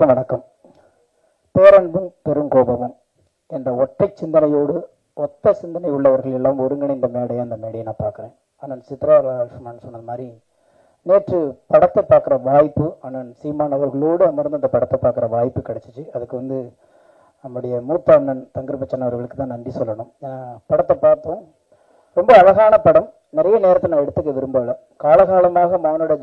அனைவருக்கும் வணக்கம். பேரன்பும் பெருங்கோபமும் என்ற ஒற்றை சிந்தனையோடு ஒத்த சிந்தனை உள்ளவர்கள் எல்லாம் ஒருங்கிணைந்த மேடையை அந்த மேடையை நான் பார்க்குறேன். அண்ணன் சித்ரா லட்சுமணன் சொன்ன மாதிரி நேற்று படத்தை பார்க்குற வாய்ப்பு அண்ணன் சீமான் அவர்களோடு அமர்ந்து அந்த படத்தை பார்க்குற வாய்ப்பு கிடைச்சிச்சு. அதுக்கு நம்முடைய மூத்த அண்ணன் தங்கர்பச்சன் அவர்களுக்கு தான் நன்றி சொல்லணும். படத்தை பார்த்தோம், ரொம்ப அழகான படம். நிறைய நேரத்தை நான் எடுத்துக்க விரும்பலை. காலகாலமாக மானுட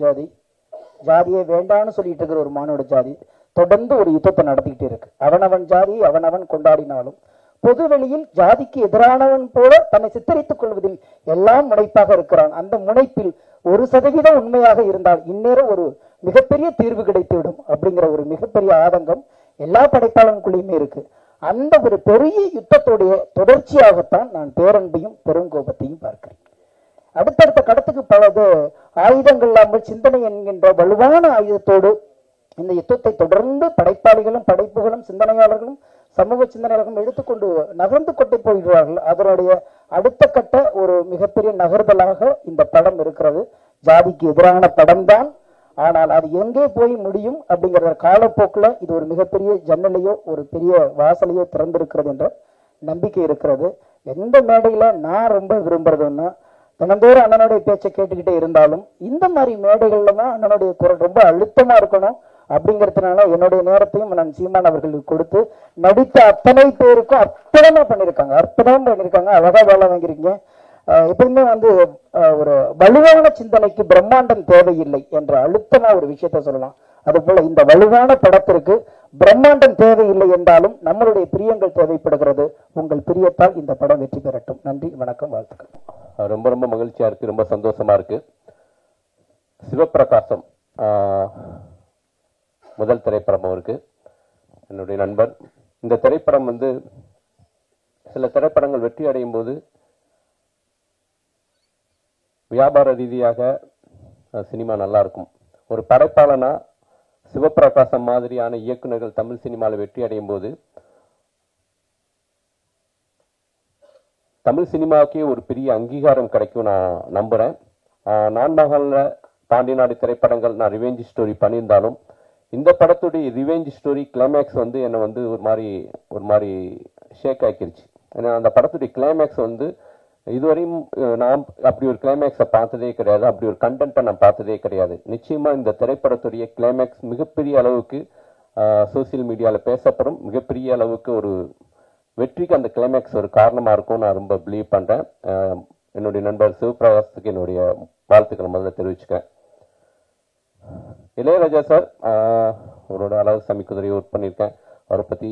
ஜாதியை வேண்டான்னு சொல்லிட்டு இருக்கிற ஒரு மானுட ஜாதி தொடர்ந்து ஒரு யுத்தத்தை நடத்திக்கிட்டே இருக்கு. அவனவன் ஜாதியை அவனவன் கொண்டாடினாலும் பொதுவெளியில் ஜாதிக்கு எதிரானவன் போல தன்னை சித்தரித்துக் கொள்வதில் எல்லாம் முனைப்பாக இருக்கிறான். அந்த முனைப்பில் 1% உண்மையாக இருந்தால் இந்நேரம் ஒரு மிகப்பெரிய தீர்வு கிடைத்துவிடும் அப்படிங்கிற ஒரு மிகப்பெரிய ஆதங்கம் எல்லா படைப்பாளனுக்குள்ளேயுமே இருக்கு. அந்த ஒரு பெரிய யுத்தத்துடைய தொடர்ச்சியாகத்தான் நான் பேரன்பையும் பெருங்கோபத்தையும் பார்க்கிறேன். அடுத்தடுத்த கடத்துக்கு பல ஆயுதங்கள் இல்லாமல் சிந்தனை என்கின்ற வலுவான ஆயுதத்தோடு இந்த யுத்தத்தை தொடர்ந்து படைப்பாளிகளும் படைப்புகளும் சிந்தனையாளர்களும் சமூக சிந்தனையாளர்களும் எடுத்துக்கொண்டு நகர்ந்து கொண்டு போகிறார்கள். அதனுடைய அடுத்த கட்ட ஒரு மிகப்பெரிய நகர்தலாக இந்த படம் இருக்கிறது. ஜாதிக்கு எதிரான படம் தான், ஆனால் அது எங்கே போய் முடியும் அப்படிங்கிற காலப்போக்கில் இது ஒரு மிகப்பெரிய ஜன்னலையோ ஒரு பெரிய வாசலையோ திறந்திருக்கிறது என்ற நம்பிக்கை இருக்கிறது. எந்த மேடையில் நான் ரொம்ப விரும்புறதுன்னா, தினந்தோறும் அண்ணனுடைய பேச்சை கேட்டுக்கிட்டே இருந்தாலும் இந்த மாதிரி மேடைகள்ல தான் அண்ணனுடைய குரல் ரொம்ப அழுத்தமா இருக்கணும் அப்படிங்கிறதுனால என்னுடைய நேரத்தையும் நான் சீமான் அவர்களுக்கு கொடுத்து நடித்த அத்தனை பேருக்கும் அற்புதமா பண்ணியிருக்காங்க. அழகா வேலை வாங்கியிருக்கீங்க. எப்பவுமே ஒரு வலுவான சிந்தனைக்கு பிரம்மாண்டம் தேவையில்லை என்ற அழுத்தமா ஒரு விஷயத்த சொல்லலாம். அதுபோல இந்த வலுவான படத்திற்கு பிரம்மாண்டம் தேவையில்லை என்றாலும் நம்மளுடைய பிரியங்கள் தேவைப்படுகிறது. உங்கள் பிரியத்தால் இந்த படம் வெற்றி பெறட்டும். நன்றி, வணக்கம், வாழ்த்துக்கள். ரொம்ப ரொம்ப மகிழ்ச்சியா இருக்கு, ரொம்ப சந்தோஷமா இருக்கு. சிவப்பிரகாசம் முதல் திரைப்படம் அவருக்கு, என்னுடைய நண்பர். இந்த திரைப்படம் சில திரைப்படங்கள் வெற்றி அடையும் போது வியாபார ரீதியாக சினிமா நல்லா இருக்கும். ஒரு படைப்பாளனா சிவப்பிரகாசம் மாதிரியான இயக்குநர்கள் தமிழ் சினிமாவில் வெற்றி அடையும் போது தமிழ் சினிமாவுக்கே ஒரு பெரிய அங்கீகாரம் கிடைக்கும் நான் நம்புறேன். நான் மகன்ல பாண்டிநாடு திரைப்படங்கள் நான் ரிவெஞ்ச் ஸ்டோரி பண்ணியிருந்தாலும் இந்த படத்துடைய ரிவெஞ்ச் ஸ்டோரி கிளைமேக்ஸ் என்னை ஒரு மாதிரி ஷேக் ஆக்கிருச்சு. ஏன்னா அந்த படத்துடைய கிளைமேக்ஸ் இதுவரையும் நான் அப்படி ஒரு கிளைமேக்ஸை பார்த்ததே கிடையாது, அப்படி ஒரு கண்டென்ட்டை நான் பார்த்ததே கிடையாது. நிச்சயமா இந்த திரைப்படத்துடைய கிளைமேக்ஸ் மிகப்பெரிய அளவுக்கு சோசியல் மீடியாவில் பேசப்படும், மிகப்பெரிய அளவுக்கு ஒரு வெற்றிக்கு அந்த கிளைமேக்ஸ் ஒரு காரணமா இருக்கும் நான் ரொம்ப பிலீவ் பண்றேன். என்னுடைய நண்பர் சிவபிரகாசத்துக்கு என்னுடைய வாழ்த்துக்களை முதல்ல தெரிவிச்சுக்கிறேன். இளையராஜா சார் அவரோட அளவு சமிக்குதிரை ஒர்க் பண்ணியிருக்கேன். அவரை பத்தி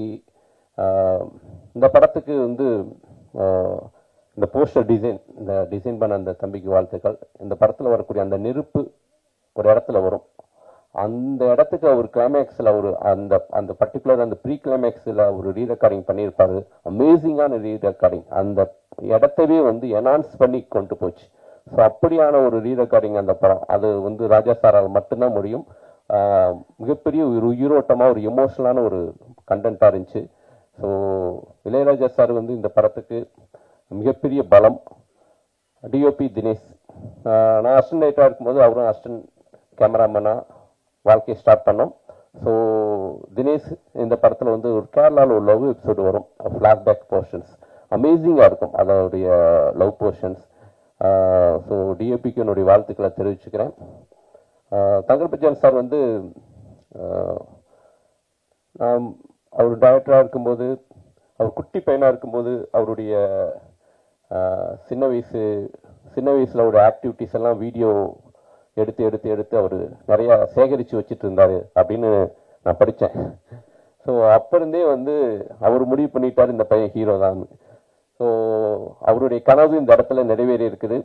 இந்த படத்துக்கு இந்த போஸ்டர் டிசைன் பண்ண அந்த தம்பிக்கு வாழ்த்துக்கள். இந்த படத்துல வரக்கூடிய அந்த நெருப்பு ஒரு இடத்துல வரும், அந்த இடத்துக்கு அவர் கிளைமேக்ஸில் அந்த பர்டிகுலர் அந்த ப்ரீ கிளைமேக்ஸில் ஒரு ரீரெக்கார்டிங் பண்ணியிருப்பாரு. அமேசிங்கான ரீரெக்கார்டிங், அந்த இடத்தவே என்ஹான்ஸ் பண்ணி கொண்டு போச்சு. ஸோ அப்படியான ஒரு ரீரெக்கார்டிங் அந்த படம். அது ராஜா சாரால் மட்டும்தான் முடியும். மிகப்பெரிய ஒரு உயிரோட்டமாக ஒரு எமோஷனலான ஒரு கண்டென்ட்டாக இருந்துச்சு. ஸோ இளையராஜா சார் இந்த படத்துக்கு மிகப்பெரிய பலம். டிஓபி தினேஷ், நான் அசிஸ்டன்ட் ரைட்டராக இருக்கும்போது அவரும் அசிஸ்டன்ட் கேமராமேனாக வாழ்க்கையை ஸ்டார்ட் பண்ணோம். ஸோ தினேஷ் இந்த படத்தில் ஒரு கேரளாவில் ஒரு லவ் எபிசோடு வரும், ஃப்ளாஷ்பேக் போர்ஷன்ஸ் அமேசிங்காக இருக்கும் அதோடைய லவ் போர்ஷன்ஸ். ஸோ டிஓபிக்கு என்னுடைய வாழ்த்துக்களை தெரிவிச்சுக்கிறேன். தங்கர்பச்சன் சார் அவர் டைரக்டராக இருக்கும்போது, அவர் குட்டி பையனாக இருக்கும்போது அவருடைய சின்ன வயசில் ஒரு ஆக்டிவிட்டிஸ் எல்லாம் வீடியோ எடுத்து அவர் நிறைய சேகரித்து வச்சுட்டு இருந்தாரு அப்படின்னு நான் படித்தேன். ஸோ அப்போ இருந்தே அவர் முடிவு பண்ணிட்டார் இந்த பையன் ஹீரோ தான். ஸோ அவருடைய கனவு இந்த இடத்துல நிறைவேறி இருக்குது.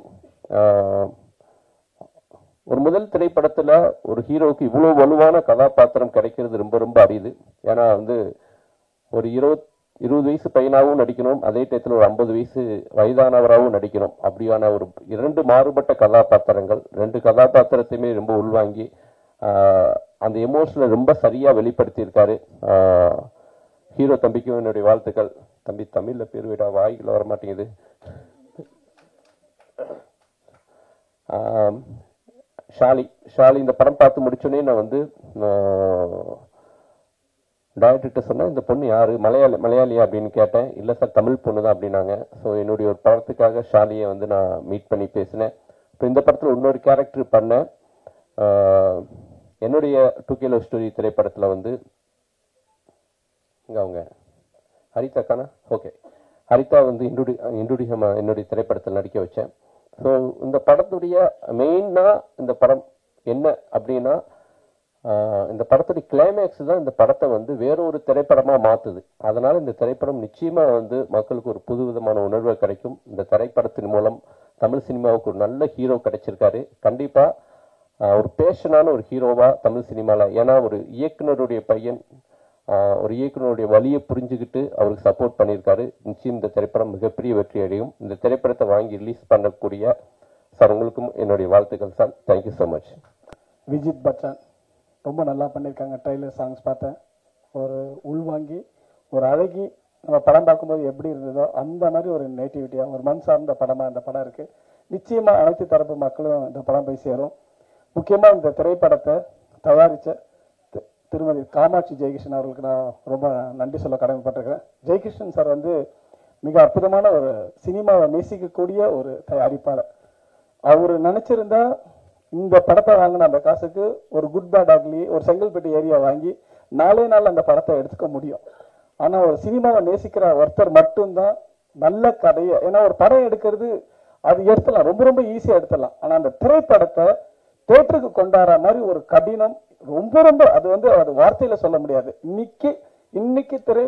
ஒரு முதல் திரைப்படத்தில் ஒரு ஹீரோவுக்கு இவ்வளோ வலுவான கதாபாத்திரம் கிடைக்கிறது ரொம்ப ரொம்ப அரியுது. ஏன்னா ஒரு 20 வயசு பையனாகவும் நடிக்கணும், அதே டயத்தில் ஒரு 50 வயசு வயதானவராகவும் நடிக்கணும். அப்படியான ஒரு 2 மாறுபட்ட கதாபாத்திரங்கள், 2 கதாபாத்திரத்தையுமே ரொம்ப உள்வாங்கி அந்த எமோஷனை ரொம்ப சரியா வெளிப்படுத்தியிருக்காரு. ஹீரோ தம்பிக்கும் என்னுடைய வாழ்த்துக்கள். தம்பி தமிழ்ல பேர் விடா வாய்க்குள்ள வரமாட்டேங்குது. ஷாலி இந்த படம் பார்த்து முடிச்சோடனே நான் டைரக்டர்கிட்ட சொன்னேன், இந்த பொண்ணு யார், மலையாளியா அப்படின்னு கேட்டேன். இல்லை சார் தமிழ் பொண்ணு தான் அப்படின்னாங்க. ஸோ என்னுடைய ஒரு படத்துக்காக ஷாலியை வந்து நான் மீட் பண்ணி பேசினேன். இப்போ இந்த படத்தில் இன்னொரு கேரக்டர் பண்ணேன். என்னுடைய 2K லவ் ஸ்டோரி திரைப்படத்தில் வந்து இங்கே அவங்க ஹரிதா கானா, ஓகே, ஹரிதா வந்து என்னுடைய திரைப்படத்தில் நடிக்க வச்சேன். ஸோ இந்த படத்துடைய மெயினாக இந்த படம் என்ன அப்படின்னா, இந்த படத்துடைய கிளைமேக்ஸ் தான் இந்த படத்தை வந்து வேறொரு திரைப்படமாக மாற்றுது. அதனால் இந்த திரைப்படம் நிச்சயமாக வந்து மக்களுக்கு ஒரு புது விதமான உணர்வு கிடைக்கும். இந்த திரைப்படத்தின் மூலம் தமிழ் சினிமாவுக்கு ஒரு நல்ல ஹீரோ கிடைச்சிருக்காரு. கண்டிப்பாக ஒரு பேஷனான ஒரு ஹீரோவாக தமிழ் சினிமாவில், ஏன்னா ஒரு இயக்குனருடைய பையன் ஒரு இயக்குனருடைய வழியை புரிஞ்சுக்கிட்டு அவருக்கு சப்போர்ட் பண்ணியிருக்காரு. நிச்சயம் இந்த திரைப்படம் மிகப்பெரிய வெற்றி அடையும். இந்த திரைப்படத்தை வாங்கி ரிலீஸ் பண்ணக்கூடிய சார் உங்களுக்கும் என்னுடைய வாழ்த்துக்கள் sir. Thank you so much. Vijith Bachchan ரொம்ப நல்லா பண்ணியிருக்காங்க. ட்ரைலர் சாங்ஸ் பார்த்தேன். ஒரு உள்வாங்கி ஒரு அழகி நம்ம படம் பார்க்கும்போது எப்படி இருந்ததோ அந்த மாதிரி ஒரு நேட்டிவிட்டியாக ஒரு மண் சார்ந்த படமாக இந்த படம் இருக்குது. நிச்சயமாக அனைத்து தரப்பு மக்களும் இந்த படம் போய் சேரும். முக்கியமாக இந்த திரைப்படத்தை தயாரித்த திருமதி காமாட்சி ஜெயகிருஷ்ணன் அவர்களுக்கு நான் ரொம்ப நன்றி சொல்ல கடமைப்பட்டிருக்கிறேன். ஜெயகிருஷ்ணன் சார் வந்து மிக அற்புதமான ஒரு சினிமாவை நேசிக்கக்கூடிய ஒரு தயாரிப்பாளர். அவர் நினச்சிருந்தா இந்த படத்தை வாங்கின அந்த காசுக்கு ஒரு குட் பேட் ஆக்லி ஒரு செங்கல்பட்டு ஏரியா வாங்கி நாளே நாள் அந்த படத்தை எடுத்துக்க முடியும். ஆனால் ஒரு சினிமாவை நேசிக்கிற ஒருத்தர் மட்டும்தான் நல்ல கதையை, ஏன்னா ஒரு படம் எடுக்கிறது அது எடுத்துடலாம், ரொம்ப ரொம்ப ஈஸியாக எடுத்துடலாம். ஆனால் அந்த திரைப்படத்தை தேட்டருக்கு கொண்டாடுற மாதிரி ஒரு கடினம் ரொம்ப ரொம்ப அது வந்து அது வார்த்தையில சொல்ல முடியாது. இன்னைக்கு திரை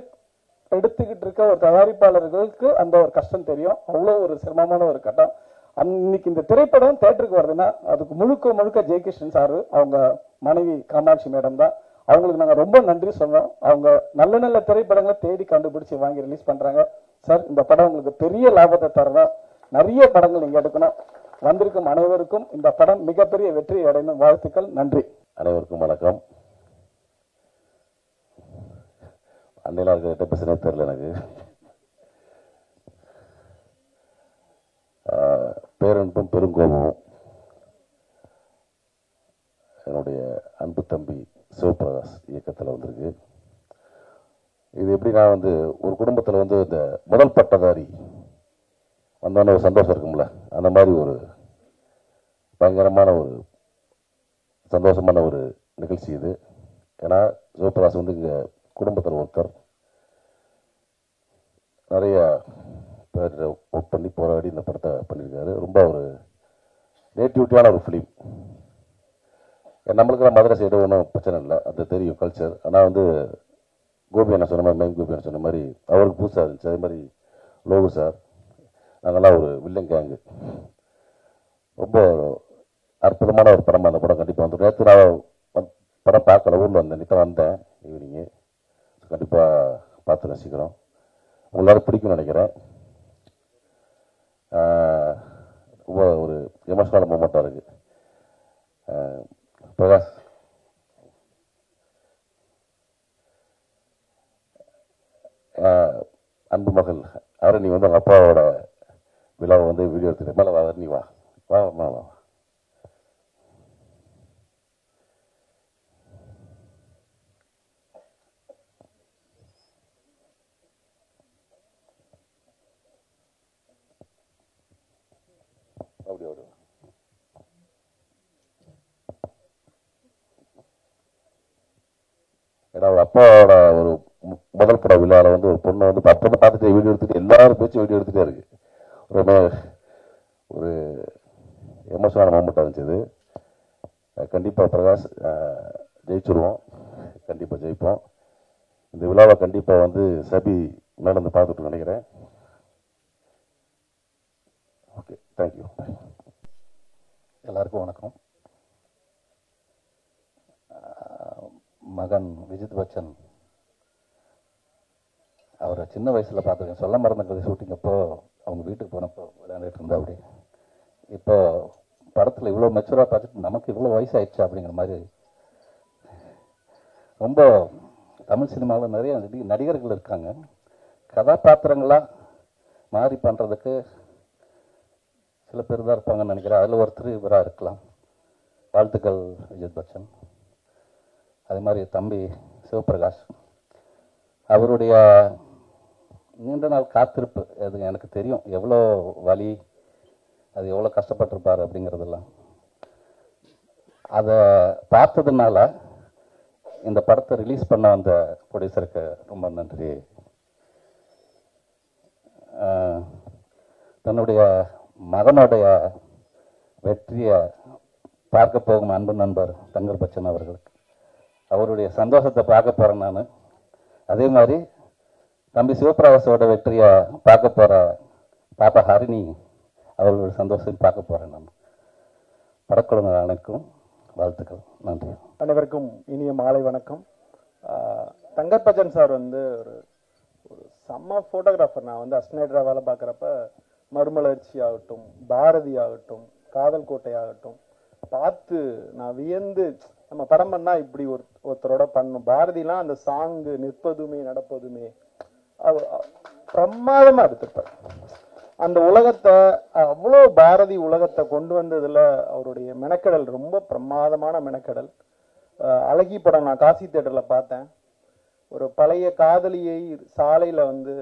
எடுத்துக்கிட்டு இருக்க ஒரு தயாரிப்பாளர்களுக்கு அந்த ஒரு கஷ்டம் தெரியும். அவ்வளோ ஒரு சிரமமான ஒரு கட்டம். இன்னைக்கு இந்த திரைப்படம் தேட்டருக்கு வருதுன்னா அதுக்கு முழுக்க முழுக்க ஜெயகிருஷ்ணன் சாரு, அவங்க மனைவி காமாட்சி மேடம் தான். அவங்களுக்கு நாங்கள் ரொம்ப நன்றி சொன்னோம். அவங்க நல்ல நல்ல திரைப்படங்களை தேடி கண்டுபிடிச்சு வாங்கி ரிலீஸ் பண்றாங்க. சார் இந்த படம் உங்களுக்கு பெரிய லாபத்தை தரணும், நிறைய படங்கள் நீங்க எடுக்கணும். வந்திருக்கும் அனைவருக்கும் இந்த படம் மிகப்பெரிய வெற்றி அடையணும். வாழ்த்துக்கள். நன்றி. அனைவருக்கும் வணக்கம். அன்னையில இருக்க பேசுனே தெரியல எனக்கு. பேரன்பும் பெருங்கோபமும் என்னுடைய அன்பு தம்பி சிவபிரகாஷ் இயக்கத்தில் வந்திருக்கு. இது எப்படி நான் வந்து ஒரு குடும்பத்தில் வந்து இந்த முதல் பட்டதாரி வந்தோன்னே ஒரு சந்தோஷம் இருக்கும்ல, அந்த மாதிரி ஒரு பயங்கரமான ஒரு சந்தோஷமான ஒரு நிகழ்ச்சி இது. ஏன்னா சிவபிரகாஷ் வந்து இங்கே குடும்பத்தில் ஒருத்தர், நிறைய பேர் ஒர்க் பண்ணி போராடி இந்த படத்தை பண்ணியிருக்காரு. ரொம்ப ஒரு நேட்டிவிட்டியான ஒரு ஃபிலிம். நம்மளுக்கு மதுரை சைடு ஒன்றும் பிரச்சனை இல்லை, அது தெரியும் கல்ச்சர். ஆனால் வந்து கோபி என்ன சொன்ன மாதிரி, மைம் கோபி என்ன சொன்ன மாதிரி அவருக்கு புதுசாக இருந்துச்சு. அதே மாதிரி லோகு சார், நாங்கள்லாம் ஒரு வில்லன் கேங்கு. ரொம்ப அற்புதமான ஒரு படம். அந்த படம் கண்டிப்பாக வந்து நேற்று நான் படம் பார்க்கல, ஊரில் வந்தேன், நித்த வந்தேன் ஈவினிங்கு. கண்டிப்பாக பார்த்து ரசிக்கிறோம். உங்களால் பிடிக்கும்னு நினைக்கிறேன். ரொம்ப ஒரு எமோஷனல் மூமெண்ட்டாக இருக்குது. பிரகாஷ், அன்பு மகள் அவரை நீ வந்து அவங்க அப்பாவோட விழாவை வந்து வீடியோ எடுத்துட்டு மேலே வா, நீ வா வா வா வா அப்படி ஒரு ஏன்னா ஒரு அப்பாவோட ஒரு முதல் பட விழாவில் வந்து ஒரு பொண்ணை வந்து அப்போ பார்த்துட்டு வீடியோ எடுத்துட்டு எல்லாரும் பேச்சு வீடியோ எடுத்துகிட்டே இருக்கு. ரொம்ப ஒரு எமோஷனான மூமெண்ட்டாக இருந்துச்சு. கண்டிப்பாக பிரகாஷ் ஜெயிச்சுருவோம், கண்டிப்பாக ஜெயிப்போம். இந்த விழாவை கண்டிப்பாக வந்து சபி நடந்து பார்த்துட்டு நினைக்கிறேன். Okay, thank you. எல்லாருக்கும் வணக்கம். மகன் விஜித் பச்சன் அவரை சின்ன வயசில் பார்த்துருக்கேன். சொல்ல மறந்த ஷூட்டிங் அப்போ அவங்க வீட்டுக்கு போனப்போ விளையாண்டுட்டு இருந்தா. அப்படி இப்போ படத்தில் இவ்வளோ மெச்சூராக பார்த்துட்டு நமக்கு இவ்வளோ வயசாயிடுச்சு அப்படிங்கிற மாதிரி. ரொம்ப தமிழ் சினிமாவில் நிறைய நடிகர்கள் இருக்காங்க, கதாபாத்திரங்களாக மாறி பண்ணுறதுக்கு சில பேர் தான் இருப்பாங்கன்னு நினைக்கிறேன். அதில் ஒருத்தர் இவராக இருக்கலாம். வாழ்த்துக்கள் விஜித் பச்சன். அதே மாதிரி தம்பி சிவபிரகாஷ், அவருடைய நீண்ட நாள் காத்திருப்பு அது எனக்கு தெரியும், எவ்வளோ வலி, அது எவ்வளோ கஷ்டப்பட்டிருப்பார் அப்படிங்கிறதெல்லாம். அதை பார்த்ததுனால இந்த படத்தை ரிலீஸ் பண்ண வந்த ப்ரொடியூசருக்கு ரொம்ப நன்றி. தன்னுடைய மகனுடைய வெற்றியை பார்க்க போகும் அன்பு நண்பர் தங்கர் பச்சன் அவர்களுக்கு அவருடைய சந்தோஷத்தை பார்க்க போகிறேன் நான். அதே மாதிரி தம்பி சிவபிரகாசோட வெற்றியை பார்க்க போகிற பாப்பா ஹரிணி அவர்களுடைய சந்தோஷத்தை பார்க்க போகிறேன் நான். படக்குழுவினர் அனைக்கும் வாழ்த்துக்கள். நன்றி. அனைவருக்கும் இனிய மாலை வணக்கம். தங்கர் பச்சன் சார் வந்து ஒரு செம்ம ஃபோட்டோகிராஃபர். நான் வந்து அஸ்னேட்டராக வேலை பார்க்குறப்ப மறுமலர்ச்சி ஆகட்டும், பாரதி ஆகட்டும், காதல் கோட்டை ஆகட்டும் பார்த்து நான் வியந்து, நம்ம படம் பண்ணா இப்படி ஒருத்தரோட பண்ணணும். பாரதிலாம் அந்த சாங்கு நிற்பதுமே நடப்பதுமே பிரமாதமா எடுத்திருப்பார். அந்த உலகத்தை அவ்வளோ பாரதி உலகத்தை கொண்டு வந்ததுல அவருடைய மெனக்கடல் ரொம்ப பிரமாதமான மெனக்கடல். அழகி படம் நான் காசி தியேட்டர்ல பார்த்தேன். ஒரு பழைய காதலியை சாலையில வந்து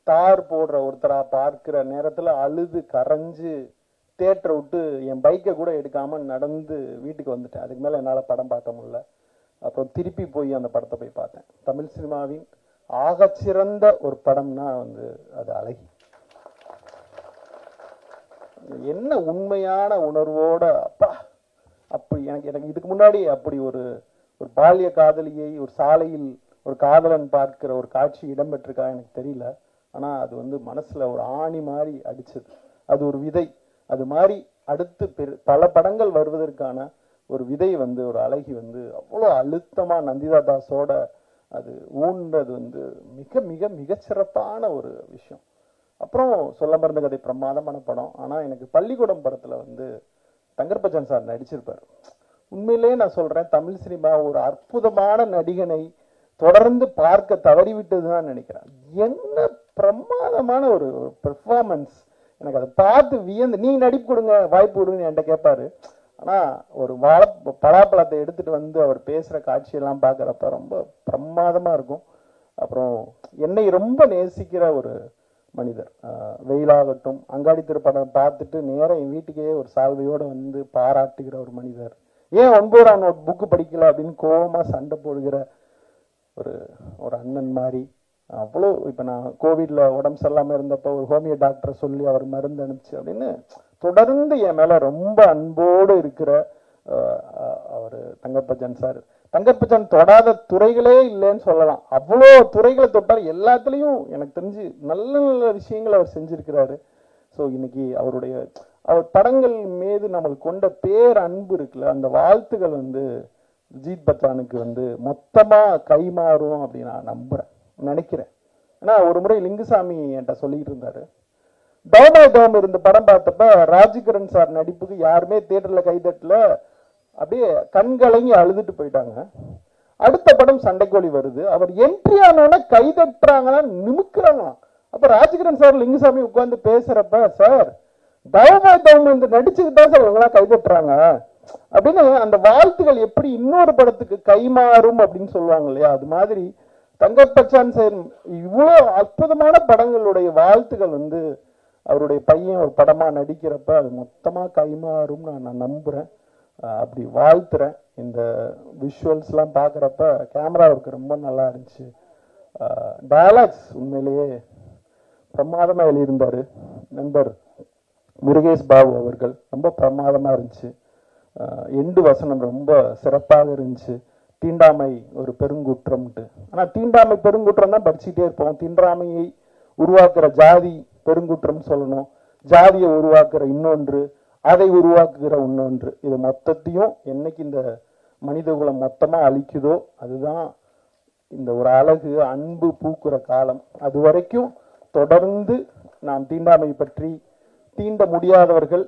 தார் போடுற ஒருத்தரா பார்க்கிற நேரத்துல அழுது கரைஞ்சு தியேட்டரை விட்டு என் பைக்கை கூட எடுக்காம நடந்து வீட்டுக்கு வந்துட்டேன். அதுக்கு மேல என்னால படம் பார்க்க முடியல. அப்புறம் திருப்பி போய் அந்த படத்தை போய் பார்த்தேன். தமிழ் சினிமாவின் ஆகச்சிறந்த ஒரு படம்னா வந்து அது அழகி. என்ன உண்மையான உணர்வோட அப்பா அப்படி எனக்கு இதுக்கு முன்னாடி அப்படி ஒரு பால்ய காதலியை ஒரு சாலையில் ஒரு காதலன் பார்க்கிற ஒரு காட்சி இடம்பெற்றிருக்கா எனக்கு தெரியல. ஆனா அது வந்து மனசுல ஒரு ஆணி மாதிரி அடிச்சது. அது ஒரு விதை. அது மாதிரி அடுத்து பல படங்கள் வருவதற்கான ஒரு விதை வந்து ஒரு அழகி வந்து அவ்வளோ அழுத்தமா நந்திதா தாஸோட அது ஊன்றது வந்து மிக மிக மிகச்சிறப்பான ஒரு விஷயம். அப்புறம் சொல்ல மறந்த கதை பிரமாதமான படம். ஆனா எனக்கு பள்ளிக்கூடம் படத்துல வந்து தங்கர் பச்சன் சார் நடிச்சிருப்பாரு. உண்மையிலேயே நான் சொல்றேன், தமிழ் சினிமா ஒரு அற்புதமான நடிகனை தொடர்ந்து பார்க்க தவறிவிட்டதுதான் நினைக்கிறேன். என்ன பிரமாதமான ஒரு பெர்ஃபார்மன்ஸ். எனக்கு அதை பார்த்து வியந்து, நீ நடிப்பு கொடுங்க, வாய்ப்பு கொடுங்கன்னு என்கிட்ட கேட்பாரு. ஆனா ஒரு பலாப்பழத்தை எடுத்துட்டு வந்து அவர் பேசுற காட்சியெல்லாம் பார்க்குறப்ப ரொம்ப பிரமாதமா இருக்கும். அப்புறம் என்னை ரொம்ப நேசிக்கிற ஒரு மனிதர். வெயிலாகட்டும், அங்காடி திருப்படம் பார்த்துட்டு நேரம் என் வீட்டுக்கே ஒரு சால்வையோட வந்து பாராட்டுகிற ஒரு மனிதர். ஏன் 9ஆம் நோட் புக்கு படிக்கல அப்படின்னு கோபமா சண்டை போடுகிற ஒரு அண்ணன் மாதிரி. அவ்வளோ இப்போ நான் கோவிட்ல உடம்பு சரியில்லாமல் இருந்தப்போ ஒரு ஹோமியோ டாக்டரை சொல்லி அவர் மருந்து அனுப்பிச்சு அப்படின்னு தொடர்ந்து என் மேல ரொம்ப அன்போடு இருக்கிற அவர் தங்கர் பச்சன் சார். தங்கர் பச்சன் தொடாத துறைகளே இல்லைன்னு சொல்லலாம். அவ்வளோ துறைகளை தொட்டார். எல்லாத்துலேயும் எனக்கு தெரிஞ்சு நல்ல நல்ல விஷயங்கள் அவர் செஞ்சிருக்கிறாரு. ஸோ இன்னைக்கு அவர் படங்கள் மீது நம்மளுக்கு கொண்ட பேர் அன்பு இருக்குல்ல, அந்த வாழ்த்துக்கள் வந்து விஜித் பச்சானுக்கு வந்து மொத்தமா கைமாறும் அப்படின்னு நான் நினைக்கிறேன். ஏன்னா ஒரு முறை லிங்குசாமி என்கிட்ட சொல்லிட்டு இருந்தாரு, தவம் இருந்த படம் பார்த்தப்ப ராஜ்கிரண் சார் நடிப்புக்கு யாருமே தியேட்டர்ல கைதட்டல, அப்படியே கண்கலங்கி அழுதுட்டு போயிட்டாங்க. அடுத்த படம் சண்டைக்கோழி வருது, அவர் என்ட்ரி ஆனோன்னா கைதட்டுறாங்கன்னா நிமிக்கிறாங்களாம். அப்ப ராஜ்கிரண் சார் லிங்குசாமி உட்கார்ந்து பேசுறப்ப, சார் தவம் இந்த நடிச்சுக்கிட்டு தான் சார் இவங்கெல்லாம் கைதட்டுறாங்க அப்படின்னு அந்த வாழ்த்துகள் எப்படி இன்னொரு படத்துக்கு கைமாறும் அப்படின்னு சொல்லுவாங்க இல்லையா, அது மாதிரி தங்கர் பச்சான் சார் இவ்வளோ அற்புதமான படங்களுடைய வாழ்த்துக்கள் வந்து அவருடைய பையன் ஒரு படமா நடிக்கிறப்ப அது மொத்தமா கைமாறும் நான் நம்புறேன். அப்படி வாழ்த்துறேன். இந்த விஷுவல்ஸ்லாம் பார்க்குறப்ப கேமரா ஒர்க் ரொம்ப நல்லா இருந்துச்சு. டயலாக்ஸ் உண்மையிலேயே பிரமாதமா எழுதியிருந்தாரு நண்பர் முருகேஷ் பாபு அவர்கள். ரொம்ப பிரமாதமா இருந்துச்சு. எண்டு வசனம் ரொம்ப சிறப்பாக இருந்துச்சு. தீண்டாமை ஒரு பெருங்குற்றம்ட்டு. ஆனா தீண்டாமை பெருங்குற்றம் தான் படிச்சுட்டே இருப்போம். தீண்டாமையை உருவாக்குற ஜாதி பெருங்குற்றம் சொல்லணும், ஜாதியை உருவாக்குற இன்னொன்று, அதை உருவாக்குகிற இன்னொன்று. இது மொத்தத்தையும் என்னைக்கு இந்த மனித குலம் மொத்தமா அழிக்குதோ அதுதான் இந்த ஒரு அழகு அன்பு பூக்குற காலம். அது வரைக்கும் தொடர்ந்து நாம் தீண்டாமை பற்றி, தீண்ட முடியாதவர்கள்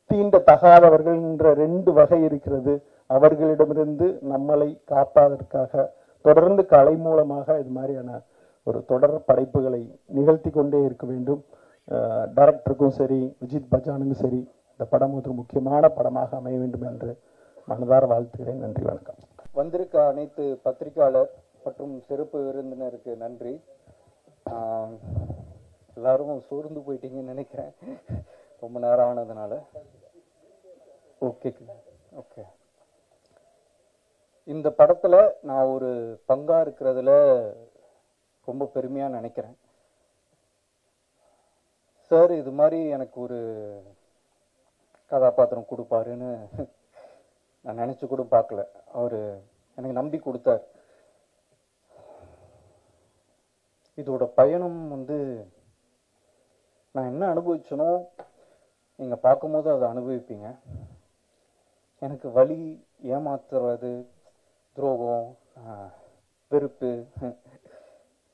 தீண்ட தகாதவர்கள் என்ற 2 வகை இருக்கிறது. அவர்களிடமிருந்து நம்மளை காப்பதற்காக தொடர்ந்து கலை மூலமாக இது மாதிரியான ஒரு தொடர் படைப்புகளை நிகழ்த்தி கொண்டே இருக்க வேண்டும். டைரக்டருக்கும் சரி, விஜித் பச்சானுக்கும் சரி, இந்த படம் ஒரு முக்கியமான படமாக அமைய வேண்டும் என்று மனதார வாழ்த்துகிறேன். நன்றி, வணக்கம். வந்திருக்க அனைத்து பத்திரிகையாளர் மற்றும் சிறப்பு விருந்தினருக்கு நன்றி. எல்லாரும் சோர்ந்து போயிட்டீங்கன்னு நினைக்கிறேன், ரொம்ப நேரம் ஆனதுனால. Okay okay. இந்த படத்தில் நான் ஒரு பங்கா இருக்கிறதுல ரொம்ப பெருமையாக நினைக்கிறேன். சார் இது மாதிரி எனக்கு ஒரு கதாபாத்திரம் கொடுப்பாருன்னு நான் நினச்சி கூட பார்க்கல. அவர் எனக்கு நம்பி கொடுத்தார். இதோட பயணம் நான் என்ன அனுபவிச்சனோ நீங்கள் பார்க்கும்போது அதை அனுபவிப்பீங்க. எனக்கு வலி, ஏமாத்துறது, துரோகம், வெறுப்பு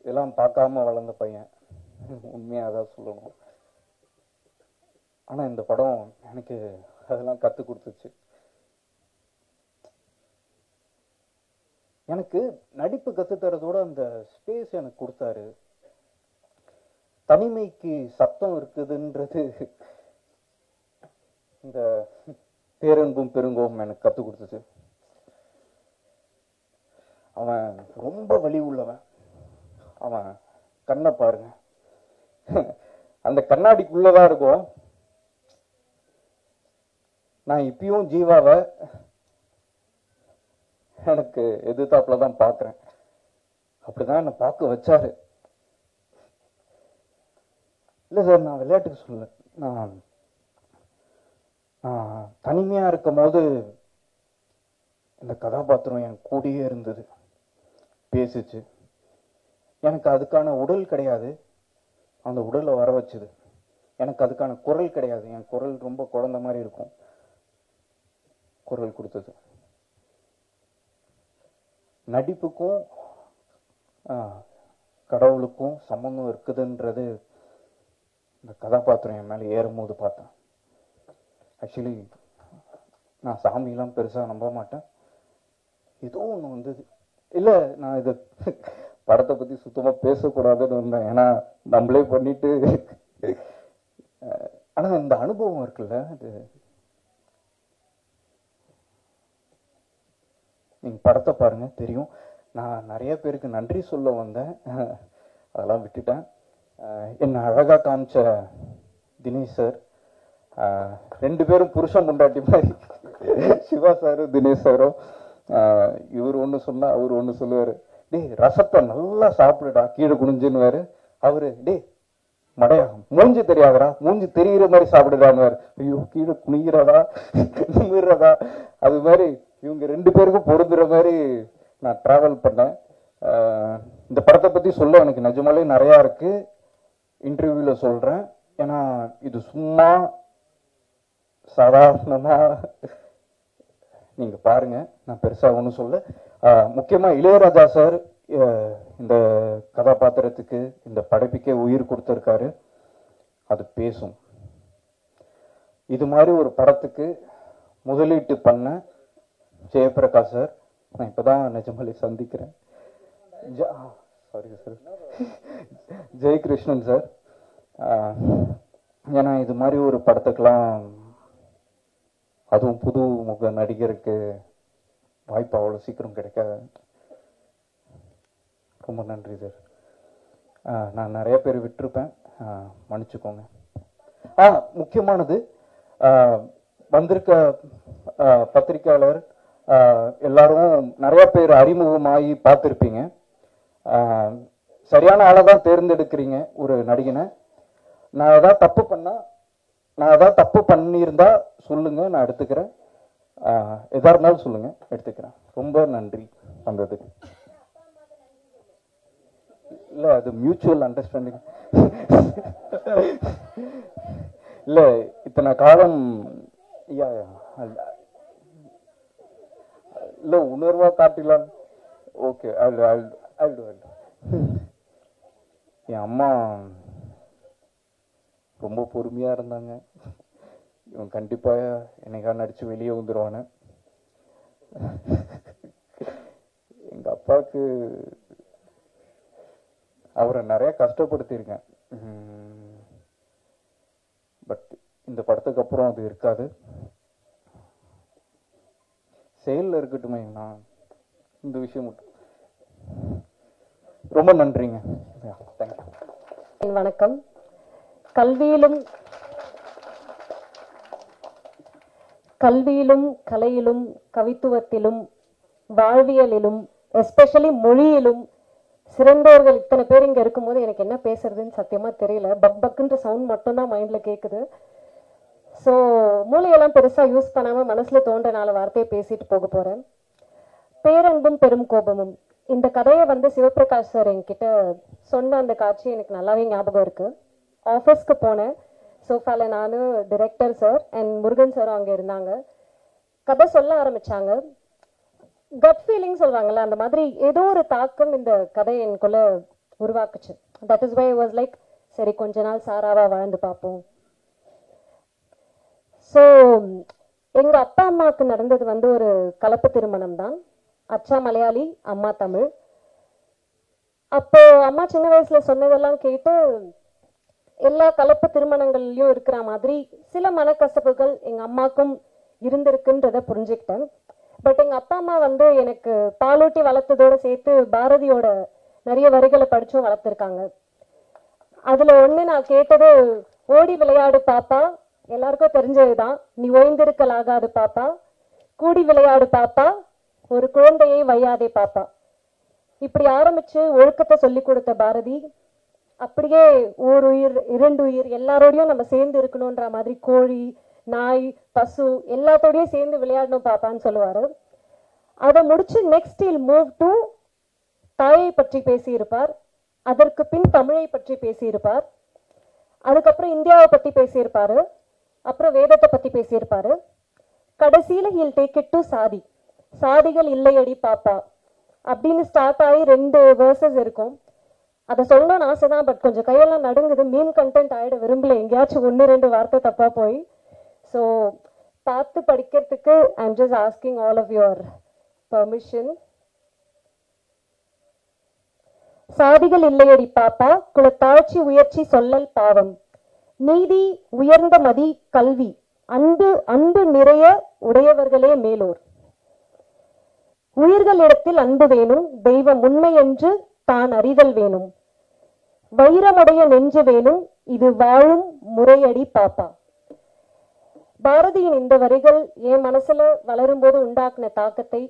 இதெல்லாம் பார்க்காம வளர்ந்த பையன், உண்மையாக அதான் சொல்லணும். ஆனால் இந்த படம் எனக்கு அதெல்லாம் கற்றுக் கொடுத்துச்சு. எனக்கு நடிப்பு கற்றுத்தரதோட அந்த ஸ்பேஸ் எனக்கு கொடுத்தாரு. தனிமைக்கு சத்தம் இருக்குதுன்றது இந்த பேரன்பும் பெருங்கோவும் எனக்கு கற்றுக் கொடுத்துச்சு. அவன் ரொம்ப வலி உள்ளவன். அவன் கண்ணை பாருங்க, அந்த கண்ணாடிக்குள்ளதான் இருக்கும். நான் இப்பயும் ஜீவாவை எனக்கு எதிர்த்தாப்புல தான் பார்க்குறேன். அப்படிதான் என்னை பார்க்க வச்சாரு. இல்லை சார், நான் விளையாட்டுக்கு சொல்ல, நான் தனிமையா இருக்கும் போது இந்த கதாபாத்திரம் என் கூடயே இருந்தது, பேசிச்சு. எனக்கு அதுக்கான உடல் கிடையாது, அந்த உடலை வர வச்சுது. எனக்கு அதுக்கான குரல் கிடையாது, என் குரல் ரொம்ப குழந்தை மாதிரி இருக்கும், குரல் கொடுத்தது. நடிப்புக்கும் கடவுளுக்கும் சம்பந்தம் இருக்குதுன்றது இந்த கதாபாத்திரம் என் மேலே ஏறும்போது பார்த்தேன். ஆக்சுவலி நான் சாமியெல்லாம் பெருசாக நம்ப மாட்டேன். ஏதோ ஒன்று வந்தது. இல்லை, நான் இது படத்தை பற்றி சுத்தமாக பேசக்கூடாதுன்னு வந்தேன், ஏன்னா நம்மளே பண்ணிட்டு. ஆனால் இந்த அனுபவம் இருக்குல்ல, அது நீங்கள் படத்தை பாருங்க தெரியும். நான் நிறைய பேருக்கு நன்றி சொல்ல வந்தேன், அதெல்லாம் விட்டுட்டேன். என்னை அழகாக காமிச்ச தினேஷ் சார், ரெண்டு பேரும் புருஷன் முண்டாட்டி மாதிரி, சிவா சாரும் தினேஷ் சாரும். இவர் ஒன்று சொன்னால் அவர் ஒன்று சொல்லுவார், டேய் ரசத்தை நல்லா சாப்பிடுடா கீழே குனிஞ்சுன்னுவார். அவரு டேய் மடையா மூஞ்சி தெரியாதரா, மூஞ்சி தெரிகிற மாதிரி சாப்பிடுறான்னு. ஐயோ, கீழே குனிகிறதா நிமிடுறதா, அது மாதிரி இவங்க ரெண்டு பேருக்கும் பொருந்துற மாதிரி நான் ட்ராவல் பண்ணேன். இந்த படத்தை பற்றி சொல்ல எனக்கு நிஜமாலே நிறையா இருக்குது, இன்டர்வியூவில் சொல்கிறேன். ஏன்னா இது சும்மா சாதாரணமாக நீங்கள் பாருங்கள், நான் பெருசாக ஒன்றும் சொல்ல. முக்கியமாக இளையராஜா சார் இந்த கதாபாத்திரத்துக்கு, இந்த படைப்புக்கே உயிர் கொடுத்துருக்காரு. அது பேசும். இது மாதிரி ஒரு படத்துக்கு முதலீட்டு பண்ண ஜெயபிரகாஷ் சார், நான் இப்போதான் நிஜமாலே சந்திக்கிறேன். Sorry sir, Jayakrishnan sir. ஏன்னா இது மாதிரி ஒரு படத்துக்கெல்லாம், அதுவும் புது முக நடிகருக்கு வாய்ப்பு அவ்வளோ சீக்கிரம் கிடைக்காது. ரொம்ப நன்றி சார். நான் நிறைய பேர் விட்டுருப்பேன், மன்னிச்சுக்கோங்க. முக்கியமானது, வந்திருக்க பத்திரிக்கையாளர் எல்லாரும் நிறைய பேர் அறிமுகமாகி பார்த்துருப்பீங்க. சரியான ஆளை தான் தேர்ந்தெடுக்கிறீங்க ஒரு நடிகனை. நான் ஏதாவது தப்பு பண்ணியிருந்தா சொல்லுங்க, நான் எடுத்துக்கிறேன். எதா இருந்தாலும் சொல்லுங்க, எடுத்துக்கிறேன். ரொம்ப நன்றி வந்ததுக்கு. இல்ல, அது மியூச்சுவல் அண்டர்ஸ்டாண்டிங். இல்ல, இத்தனை காலம் இல்ல உணர்வா காட்டலாம். ஓகே, என் அம்மா ரொம்ப பொறுமையா இருந்தாங்க. இவன் கண்டிப்பா என்னைக்கா நடிச்சு வெளியே வந்துருவானு. எங்க அப்பாவுக்கு அவரை நிறைய கஷ்டப்படுத்தியிருக்கேன். பட் இந்த படத்துக்கு அப்புறம் அது இருக்காது. செயல்ல இருக்கட்டுமே, நான் இந்த விஷயம் மட்டும் ரொம்ப நன்றிங்க. தேங்க்யூ. வணக்கம். கல்வியிலும் கலையிலும் கவித்துவத்திலும் வாழ்வியலிலும் எஸ்பெஷலி மொழியிலும் சிறந்தவர்கள் இத்தனை பேர் இங்கே இருக்கும்போது எனக்கு என்ன பேசுறதுன்னு சத்தியமாக தெரியல. பக்குன்ற சவுண்ட் மட்டும்தான் மைண்டில் கேட்குது. ஸோ மூளையெல்லாம் பெருசாக யூஸ் பண்ணாமல் மனசில் தோன்ற 4 வார்த்தையை பேசிட்டு போக போகிறேன். பேரன்பும் பெரும் கோபமும். இந்த கதையை சிவபிரகாஷ் சார் என்கிட்ட சொன்ன அந்த காட்சி எனக்கு நல்லாவே ஞாபகம் இருக்குது. ஆஃபீஸ்க்கு போனேன். சோஃபாவில் நான், டிரெக்டர் சார் அண்ட் முருகன் சாரும் அங்கே இருந்தாங்க. கதை சொல்ல ஆரம்பித்தாங்க. கட் ஃபீலிங் சொல்லுவாங்கல்ல, அந்த மாதிரி ஏதோ ஒரு தாக்கம் இந்த கதை எனக்குள்ள உருவாக்குச்சு. That is why I was like, சரி கொஞ்ச நாள் சாராவா வாழ்ந்து பார்ப்போம். ஸோ எங்கள் அப்பா அம்மாவுக்கு நடந்தது ஒரு கலப்பு திருமணம் தான். அச்சா மலையாளி, அம்மா தமிழ். அப்போ அம்மா சின்ன வயசுல சொன்னதெல்லாம் கேட்டு எல்லா கலப்பு திருமணங்கள்லையும் இருக்கிற மாதிரி சில மனக்கசப்புகள் எங்கள் அம்மாவுக்கும் இருந்திருக்குன்றதை புரிஞ்சுக்கிட்டேன். பட் எங்கள் அப்பா அம்மா எனக்கு பாலூட்டி வளர்த்ததோடு சேர்த்து பாரதியோட நிறைய வரிகளை படித்தும் வளர்த்துருக்காங்க. அதில் ஒன்று நான் கேட்டது, ஓடி விளையாடு பாப்பா, எல்லாருக்கும் தெரிஞ்சது தான், நீ ஓய்ந்திருக்கலாகாது பாப்பா, கூடி விளையாடு பாப்பா, ஒரு குழந்தையை வையாதே பாப்பா. இப்படி ஆரம்பித்து ஒழுக்கத்தை சொல்லி கொடுத்த பாரதி அப்படியே ஓர் உயிர் 2 உயிர் எல்லாரோடையும் நம்ம சேர்ந்து இருக்கணுன்ற மாதிரி கோழி, நாய், பசு எல்லாத்தோடையும் சேர்ந்து விளையாடணும் பாப்பான்னு சொல்லுவார். அதை முடிச்சு நெக்ஸ்ட் இல் மூவ் டு தாயை பற்றி பேசியிருப்பார். அதற்கு பின் தமிழை பற்றி பேசியிருப்பார். அதுக்கப்புறம் இந்தியாவை பற்றி பேசியிருப்பாரு. அப்புறம் வேதத்தை பற்றி பேசியிருப்பாரு. கடைசியில் ஹீல் டேக் இட் டு சாதி. சாதிகள் இல்லையடி பாப்பா அப்படின்னு ஸ்டார்ட் ஆகி 2 வேர்சஸ் இருக்கும். அதை சொல்லணும்னு ஆசை தான், பட் கொஞ்சம் கையெல்லாம் நடுங்குது. மீன் கண்டென்ட் ஆகிட விரும்பல, எங்கேயாச்சும் 1-2 வார்த்தை தப்பா போய். ஸோ பார்த்து படிக்கிறதுக்கு I am just asking all of your permission. சாதிகள் இல்லையடி பாப்பா, குலத்தாழ்ச்சி உயர்ச்சி சொல்லல் பாவம், நீதி உயர்ந்த மதி கல்வி, அன்பு நிறைய உடையவர்களே மேலோர், உயிர்களிடத்தில் அன்பு வேணும், தெய்வம் உண்மை என்று தான் அறிதல் வேணும், வைரமுடைய நெஞ்சு வேணும், இது வாழும் முறையடி பாப்பா. பாரதியின் இந்த வரிகள் என் மனசுல வளரும்போது உண்டாக்குன தாக்கத்தை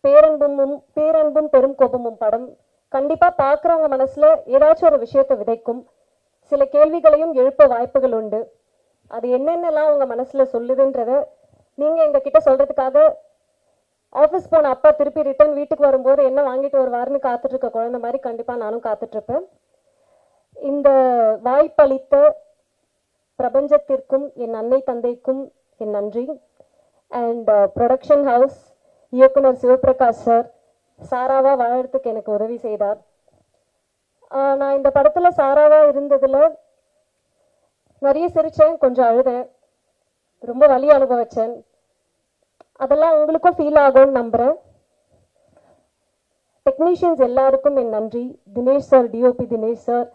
பேரன்பும் பெரும் கோபமும் படம் கண்டிப்பா பாக்குறவங்க மனசுல ஏதாச்சும் ஒரு விஷயத்தை விதைக்கும். சில கேள்விகளையும் எழுப்ப வாய்ப்புகள் உண்டு. அது என்னென்னலாம் உங்க மனசுல சொல்லுதுன்றத நீங்க எங்க கிட்ட சொல்றதுக்காக ஆஃபீஸ் போன அப்பா திருப்பி ரிட்டர்ன் வீட்டுக்கு வரும்போது என்ன வாங்கிட்டு வருவாருன்னு காத்துட்டு இருக்க குழந்தை மாதிரி கண்டிப்பா நானும் காத்துட்டு இருப்பேன். இந்த வாய்ப்பளித்த பிரபஞ்சத்திற்கும் என் அன்னை தந்தைக்கும் என் நன்றி. அண்ட் ப்ரொடக்ஷன் ஹவுஸ் இயக்குனர் சிவபிரகாஷ் சார் சாராவா வாழறதுக்கு எனக்கு உதவி செய்தார். நான் இந்த படத்துல சாராவா இருந்ததுல நிறைய சிரிச்சேன், கொஞ்சம் அழுதேன், ரொம்ப வலி அனுபவிச்சேன். அதெல்லாம் உங்களுக்கும் ஃபீல் ஆகும்னு நம்புறேன். டெக்னீஷியன்ஸ் எல்லாருக்கும் என் நன்றி. Dinesh sir, DOP Dinesh sir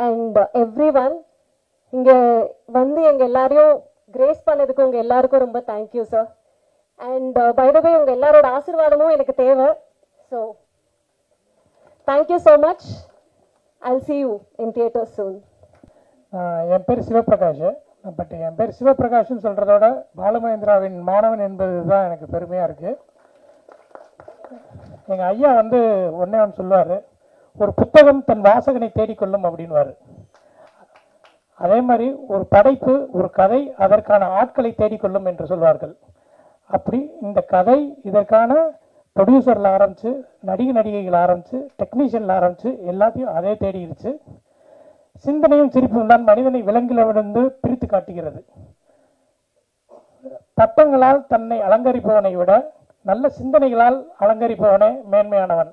and everyone. இங்கே எங்கள் எல்லாரையும் கிரேஸ் பண்ணதுக்கு உங்கள் எல்லாருக்கும் ரொம்ப thank you sir. And by the way உங்கள் எல்லாரோட ஆசீர்வாதமும் எனக்கு தேவை. So thank you so much. I'll see you in theaters soon. என் பேர் சிவபிரகாஷ். பட் என் பேர் சிவபிரகாஷ்னு சொல்கிறதோட பாலுமகேந்திராவின் மாணவன் என்பது தான் எனக்கு பெருமையாக இருக்குது. எங்கள் ஐயா ஒன்றே ஒன்று சொல்லுவார், ஒரு புத்தகம் தன் வாசகனை தேடிக்கொள்ளும் அப்படின்வார். அதே மாதிரி ஒரு படைப்பு, ஒரு கதை அதற்கான ஆட்களை தேடிக்கொள்ளும் என்று சொல்வார்கள். அப்படி இந்த கதை இதற்கான ப்ரொடியூசரில் ஆரம்பித்து நடிகைகள் ஆரம்பித்து டெக்னீஷியனில் ஆரம்பித்து எல்லாத்தையும் அதே தேடிடுச்சு. சிந்தனையும் சிரிப்பும் தான் மனிதனை விலங்கிலிருந்து பிரித்து காட்டுகிறது. பட்டங்களால் தன்னை அலங்கரிப்பவனை விட நல்ல சிந்தனைகளால் அலங்கரிப்பவனே மேன்மையானவன்.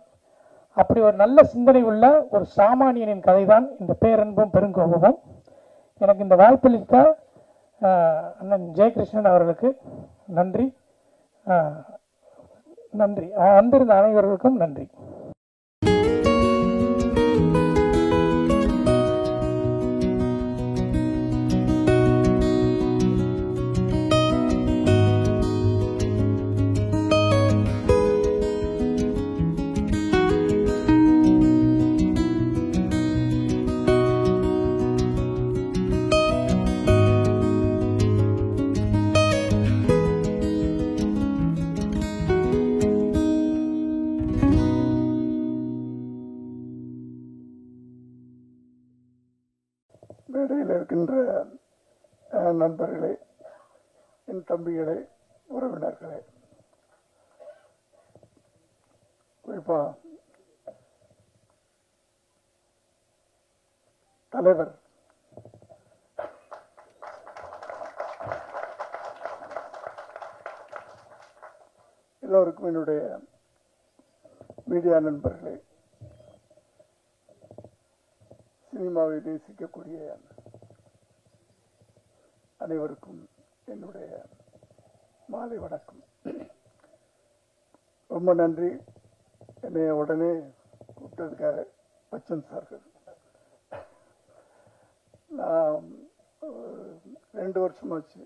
அப்படி ஒரு நல்ல சிந்தனை உள்ள ஒரு சாமானியனின் கதை தான் இந்த பேரன்பும் பெருங்கோபமும். எனக்கு இந்த வாய்ப்பளித்த அண்ணன் ஜெயகிருஷ்ணன் அவர்களுக்கு நன்றி. வந்திருந்த அனைவர்களுக்கும் நன்றி. இருக்கின்ற நண்பர்களே, என் தம்பிகளே, உறவினர்களே, குறிப்பா தலைவர் எல்லோருக்கும் என்னுடைய மீடியா நண்பர்களே, சினிமாவை நேசிக்கக்கூடிய அனைவருக்கும் என்னுடைய மாலை வணக்கம். ரொம்ப நன்றி என்னை உடனே கூப்பிட்டதுக்காக பச்சன் சார்கள். நான் 2 வருஷமாச்சு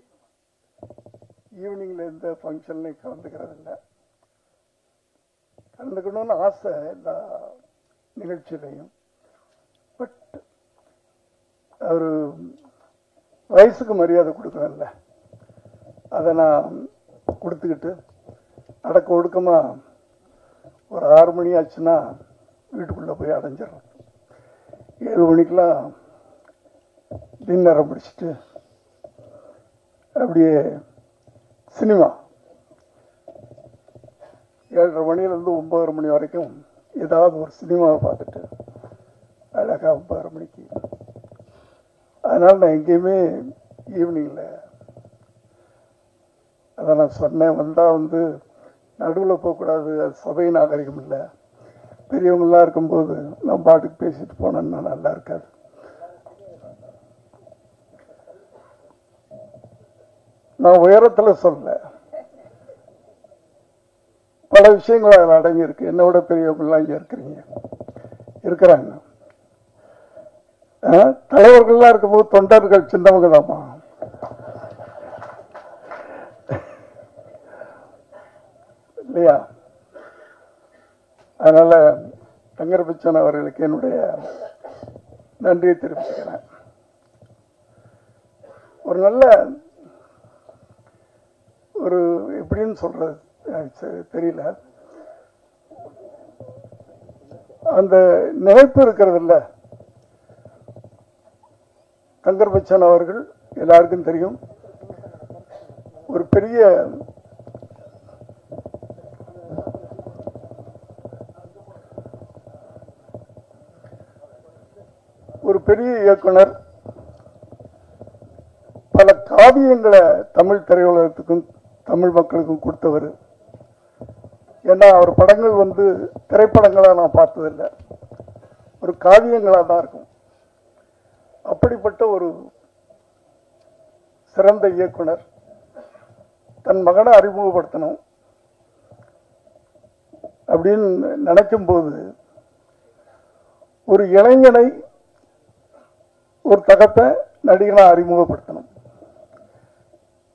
ஈவினிங்ல எந்த ஃபங்க்ஷன்லையும் கலந்துக்கிறதில்லை. கலந்துக்கணும்னு ஆசை எல்லா நிகழ்ச்சியிலையும். பட் ஒரு வயசுக்கு மரியாதை கொடுக்கணும்ல, அதை நான் கொடுத்துக்கிட்டு அடக்க ஒடுக்கமா ஒரு 6 மணி ஆச்சுன்னா வீட்டுக்குள்ளே போய் அடைஞ்சிடறோம். 7 மணிக்கெலாம் டின்னரை முடிச்சுட்டு அப்படியே சினிமா 7:30 மணிலேருந்து 9 மணி வரைக்கும் ஏதாவது ஒரு சினிமாவை பார்த்துட்டு அழகாக 9 மணிக்கு. அதனால் நான் எங்கேயுமே ஈவினிங்கில் அதை நான் சொன்னேன், வந்தால் நடுவில் போகக்கூடாது, அது சபை நாகரிகம் இல்லை. பெரியவங்களாம் இருக்கும்போது நான் பாட்டுக்கு பேசிட்டு போனேன்னா நல்லா இருக்காது. நான் உயரத்தில் சொல்ல, பல விஷயங்கள் அதில் அடங்கியிருக்கு. என்னோட பெரியவங்களாம் இங்கே இருக்கிறாங்க. தலைவர்கள்லாம் இருக்கும்போது தொண்டர்கள் சின்னவங்க தான்மா. இல்லையா? அதனால தங்கர் பச்சன் அவர்களுக்கு என்னுடைய நன்றியை தெரிவிச்சுக்கிறேன். ஒரு நல்ல ஒரு எப்படின்னு சொல்றது தெரியல, அந்த நினைப்பு இருக்கிறது இல்ல. தங்கர் பச்சன் அவர்கள் எல்லாருக்கும் தெரியும், ஒரு பெரிய இயக்குனர். பல காவியங்களை தமிழ் திரையுலகத்துக்கும் தமிழ் மக்களுக்கும் கொடுத்தவர். ஏன்னா அவர் படங்கள் திரைப்படங்களா நான் பார்த்ததில்லை, ஒரு காவியங்களா தான் இருக்கும். அப்படிப்பட்ட ஒரு சிறந்த இயக்குனர் தன் மகனை அறிமுகப்படுத்தணும் அப்படின்னு நினைக்கும் போது, ஒரு இளைஞனை ஒரு தகப்பை நடிகனா அறிமுகப்படுத்தணும்.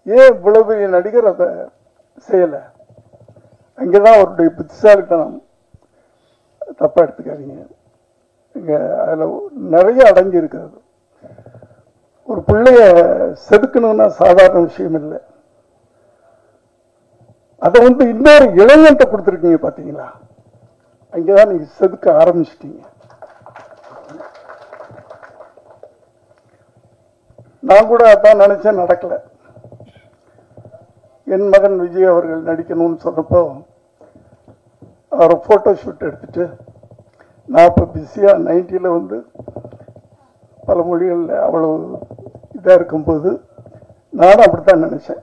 ஏன் இவ்வளவு பெரிய நடிகர் அதை செய்யல? அங்கேதான் அவருடைய புத்திசாலித்தனம். தப்பா எடுத்துக்காதீங்க, இங்க அதுல நிறைய அடங்கி இருக்கிறது. ஒரு பிள்ளைய செதுக்கணும்னா சாதாரண விஷயம் இல்லை. அதை இன்னொரு இளைஞன்ட்ட கொடுத்துருக்கீங்க பாத்தீங்களா, அங்கேதான் நீங்க செதுக்க ஆரம்பிச்சிட்டீங்க. நான் கூட அதான் நினைச்சேன், நடக்கல. என் மகன் விஜய் அவர்கள் நடிக்கணும்னு சொன்னப்போ அவரை போட்டோ ஷூட் எடுத்துட்டு, நான் இப்போ பிஸியா 90ல பல மொழிகளில் அவ்வளவு இதாக இருக்கும்போது நானும் அப்படித்தான் நினைச்சேன்,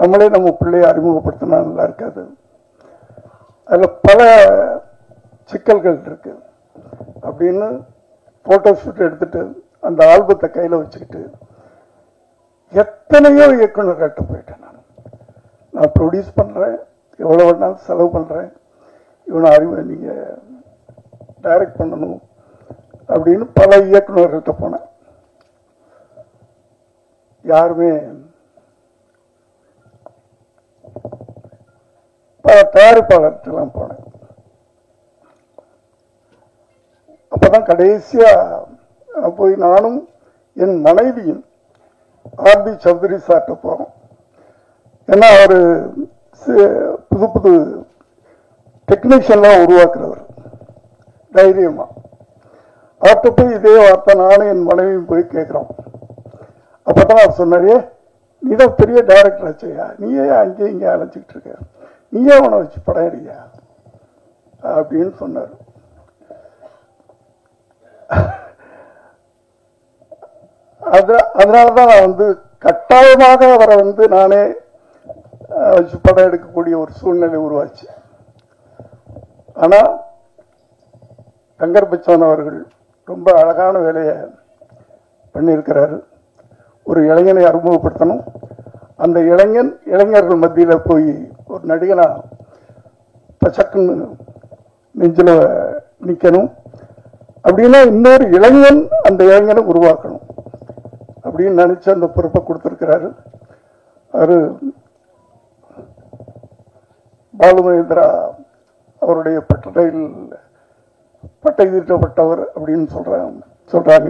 நம்மளே நம்ம பிள்ளையை அறிமுகப்படுத்தினா நல்லா இருக்காது. அதில் பல சிக்கல்கள் இருக்கு அப்படின்னு போட்டோ ஷூட் எடுத்துட்டு அந்த ஆல்பத்தை கையில் வச்சுக்கிட்டு எத்தனையோ இயக்குநர்கிட்ட போயிட்டேன். நான் ப்ரொடியூஸ் பண்றேன், எவ்வளவு வேணாலும் செலவு பண்றேன், இவனை நீங்க டைரக்ட் பண்ணணும் அப்படின்னு பல இயக்குநர்கள்ட்ட போனேன். யாருமே பல தயாரிப்பாளர்கிட்டலாம் போனேன். அப்பதான் கடைசியா போய் நானும் என் மனைவியும் ஆர்பி சௌத்ரி சார்ட்ட போறோம். ஏன்னா அவரு புது புது டெக்னீஷியன்லாம் உருவாக்குறவர், தைரியமா. அவர்கிட்ட போய் இதே வார்த்தை நானும் என் மனைவியும் போய் கேட்கிறோம். அப்பதான் அவர் சொன்னாரு, நீதான் பெரிய டைரக்டர் ஆச்சையா, நீயே அங்கேயும் இங்கே அழைச்சிக்கிட்டு இருக்க, நீயே அவனை வச்சு படம் எடுக்கியா அப்படின்னு சொன்னார். அதனாலதான் நான் கட்டாயமாக அவரை நானே வச்சு படம் எடுக்கக்கூடிய ஒரு சூழ்நிலை உருவாச்சு. ஆனா தங்கர் பச்சான் அவர்கள் ரொம்ப அழகான வேலையை பண்ணியிருக்கிறாரு. ஒரு இளைஞனை அறிமுகப்படுத்தணும், அந்த இளைஞர்கள் மத்தியில் போய் ஒரு நடிகனா பச்சக்குன்னு நெஞ்சில் நிற்கணும். அப்படின்னா இன்னொரு இளைஞன் அந்த இளைஞனை உருவாக்கணும் அப்படின்னு நினைச்சு அந்த பொறுப்பை கொடுத்திருக்கிறாரு. அவரு பாலுமகேந்திரா அவருடைய பட்டை தீட்டப்பட்டவர் அப்படின்னு சொல்றாங்க.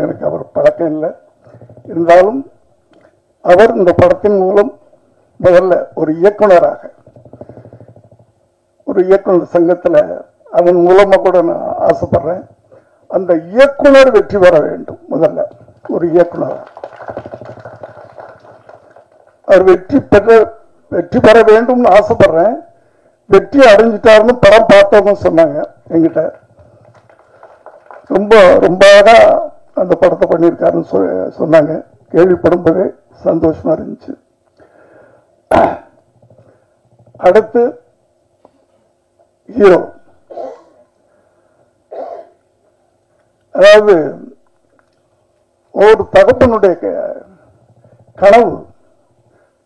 எனக்கு அவர் பழக்கம் இல்லை. இருந்தாலும் அவர் இந்த படத்தின் மூலம் முதல்ல ஒரு இயக்குனராக, ஒரு இயக்குனர் சங்கத்தில் அதன் மூலமா கூட நான் ஆசைப்படுறேன், அந்த இயக்குனர் வெற்றி பெற வேண்டும். முதல்ல ஒரு இயக்குனர் அவர் வெற்றி பெற வேண்டும்னு ஆசைப்படுறேன். வெற்றி அடைஞ்சிட்டாருன்னு படம் பார்த்தவங்க சொன்னாங்க என்கிட்ட. ரொம்ப ரொம்ப அழகா அந்த படத்தை பண்ணியிருக்காருன்னு சொன்னாங்க. கேள்விப்படும் போதே சந்தோஷமா இருந்துச்சு. அடுத்து ஹீரோ, அதாவது ஒரு தகப்பனுடைய கனவு,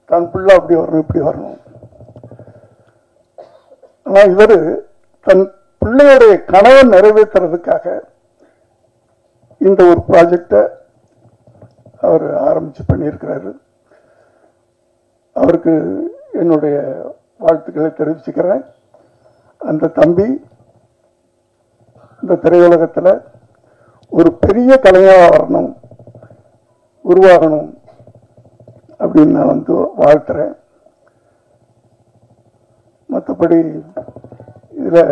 தன் பிள்ளை அப்படி வரணும் இப்படி வரணும். ஆனா இவரு தன் பிள்ளையுடைய கனவை நிறைவேற்றுறதுக்காக இந்த ஒரு ப்ராஜெக்டை அவர் ஆரம்பிச்சு பண்ணியிருக்கிறாரு. அவருக்கு என்னுடைய வாழ்த்துக்களை தெரிவிச்சுக்கிறேன். அந்த தம்பி இந்த திரையுலகத்தில் ஒரு பெரிய கலைஞராக உருவாகணும் அப்படின்னு நான் வாழ்த்துறேன். மற்றபடி இதில்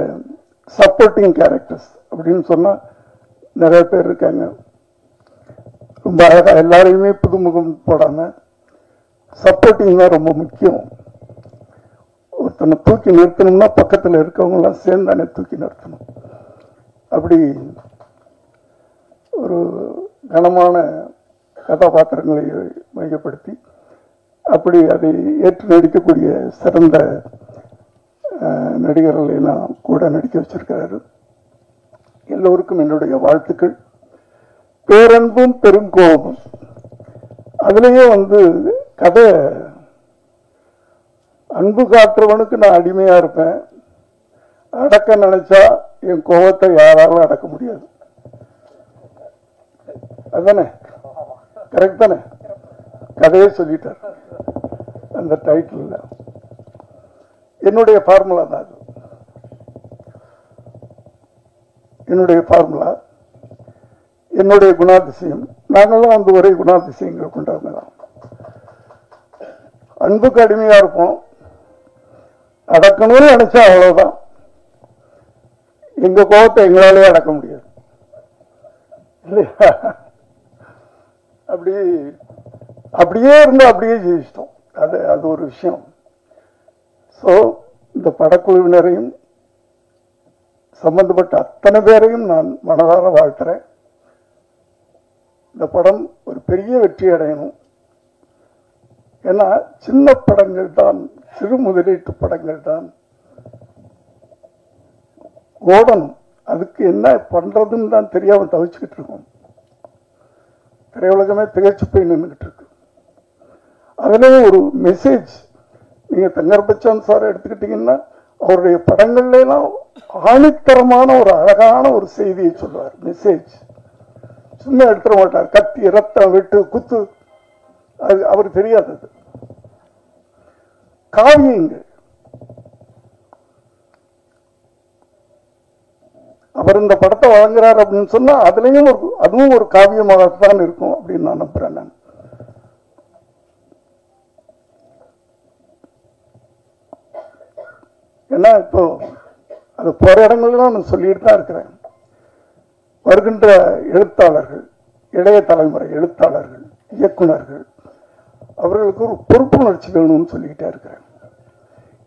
சப்போர்ட்டிங் கேரக்டர்ஸ் அப்படின்னு சொன்னால் நிறைய பேர் இருக்காங்க. ரொம்ப அழகாக எல்லாரையுமே புதுமுகம் போடாமல் சப்போர்ட்டிங் தான் ரொம்ப முக்கியம். ஒருத்தனை தூக்கி நிறுத்தணும்னா பக்கத்தில் இருக்கவங்களாம் சேர்ந்தானே தூக்கி நிறுத்தணும். அப்படி ஒரு கனமான கதாபாத்திரங்களை மையப்படுத்தி அப்படி அதை ஏற்று நடிக்கக்கூடிய சிறந்த நடிகர்களை எல்லாம் கூட நடிக்க வச்சிருக்கிறாரு. எல்லோருக்கும் என்னுடைய வாழ்த்துக்கள். பேரன்பும் பெருங்கோபமும், அதுலேயே கதை, அன்பு காட்டுறவனுக்கு நான் அடிமையா இருப்பேன், அடக்க நினைச்சா என் கோபத்தை யாராலும் அடக்க முடியாது. அதுதானே கரெக்ட் தானே? கதையே சொல்லிட்டார் அந்த டைட்டில். என்னுடைய ஃபார்முலா தான் அது. என்னுடைய ஃபார்முலா, என்னுடைய குணாதிசயம். நாங்கள்லாம் ஒரே குணாதிசயங்களை கொண்டவங்க தான். அன்புக்கு அடிமையா இருப்போம், அடக்கணும்னு நினைச்சா அவ்வளவுதான். எங்க கோபத்தை எங்களாலே அடக்க முடியாது இல்லையா? அப்படியே இருந்து அப்படியே ஜெயிச்சிட்டோம். அது ஒரு விஷயம். ஸோ இந்த படக்குழுவினரையும் சம்பந்தப்பட்ட அத்தனை பேரையும் நான் மனதார வாழ்த்துறேன். இந்த படம் ஒரு பெரிய வெற்றி அடையணும். ஏன்னா சின்ன படங்கள் தான், சிறு முதலீட்டு படங்கள் தான் ஓடணும். அதுக்கு என்ன பண்றதுன்னு தான் தெரியாம தவிச்சுக்கிட்டு இருக்கோம். திரையுலகமே திகைச்சு போய் நின்றுகிட்டு இருக்கு. அதுலேயும் ஒரு மெசேஜ், நீங்க தங்கர் பச்சான் சார் எடுத்துக்கிட்டீங்கன்னா அவருடைய படங்கள்ல எல்லாம் ஆணித்தரமான ஒரு அழகான ஒரு செய்தியை சொல்றார். மெசேஜ் சும்மா எடுத்துட மாட்டார். கத்தி, ரத்தம், வெட்டு, குத்து, அது அவருக்கு தெரியாதது. காவியங்கள், அவர் இந்த படத்தை வழங்குறார் அப்படின்னு சொன்னா அதுவும் ஒரு காவியமாகத்தான் இருக்கும் அப்படின்னு நான் நம்புறேன். நான் ஏன்னா இப்போ அது போற இடங்கள்லாம் நான் சொல்லிட்டு தான் இருக்கிறேன். வருகின்ற எழுத்தாளர்கள், இளைய தலைமுறை எழுத்தாளர்கள், இயக்குனர்கள் அவர்களுக்கு ஒரு பொறுப்புணர்ச்சி வேணும்னு சொல்லிக்கிட்டே இருக்கிறேன்.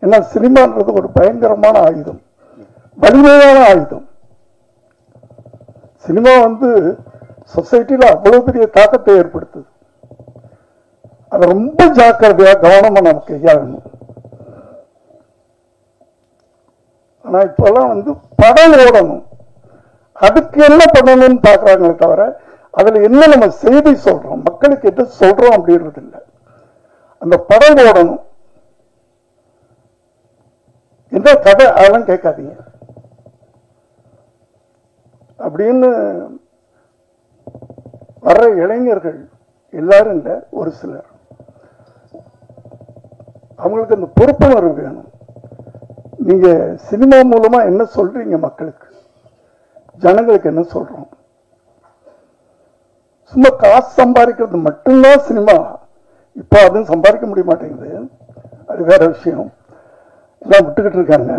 ஏன்னா சினிமான்றது ஒரு பயங்கரமான ஆயுதம், வலிமையான ஆயுதம். சினிமா சொசைட்டில அவ்வளவு பெரிய தாக்கத்தை ஏற்படுத்துது. அதை ரொம்ப ஜாக்கிரதையா கவனமா நம்ம கையாளணும். ஆனா இப்பெல்லாம் படம் ஓடணும், அதுக்கு என்ன பண்ணணும்னு பாக்குறாங்களே தவிர அதுல என்ன நம்ம செய்தி சொல்றோம், மக்களுக்கு எது சொல்றோம் அப்படின்றது இல்லை. அந்த படம் ஓடணும், என்ன கதை அதெல்லாம் கேட்காதீங்க அப்படின்னு வர்ற இளைஞர்கள் எல்லாரும் இல்லை, ஒரு சிலர் அவங்களுக்கு அந்த பொறுப்புணர்வு வேணும். நீங்க சினிமா மூலமா என்ன சொல்றீங்க மக்களுக்கு, ஜனங்களுக்கு என்ன சொல்றோம்? சும்மா காசு சம்பாதிக்கிறது மட்டும்தான் சினிமா. இப்போ அதுவும் சம்பாதிக்க முடிய மாட்டேங்குது, அது வேற விஷயம். எல்லாம் விட்டுக்கிட்டு இருக்காங்க.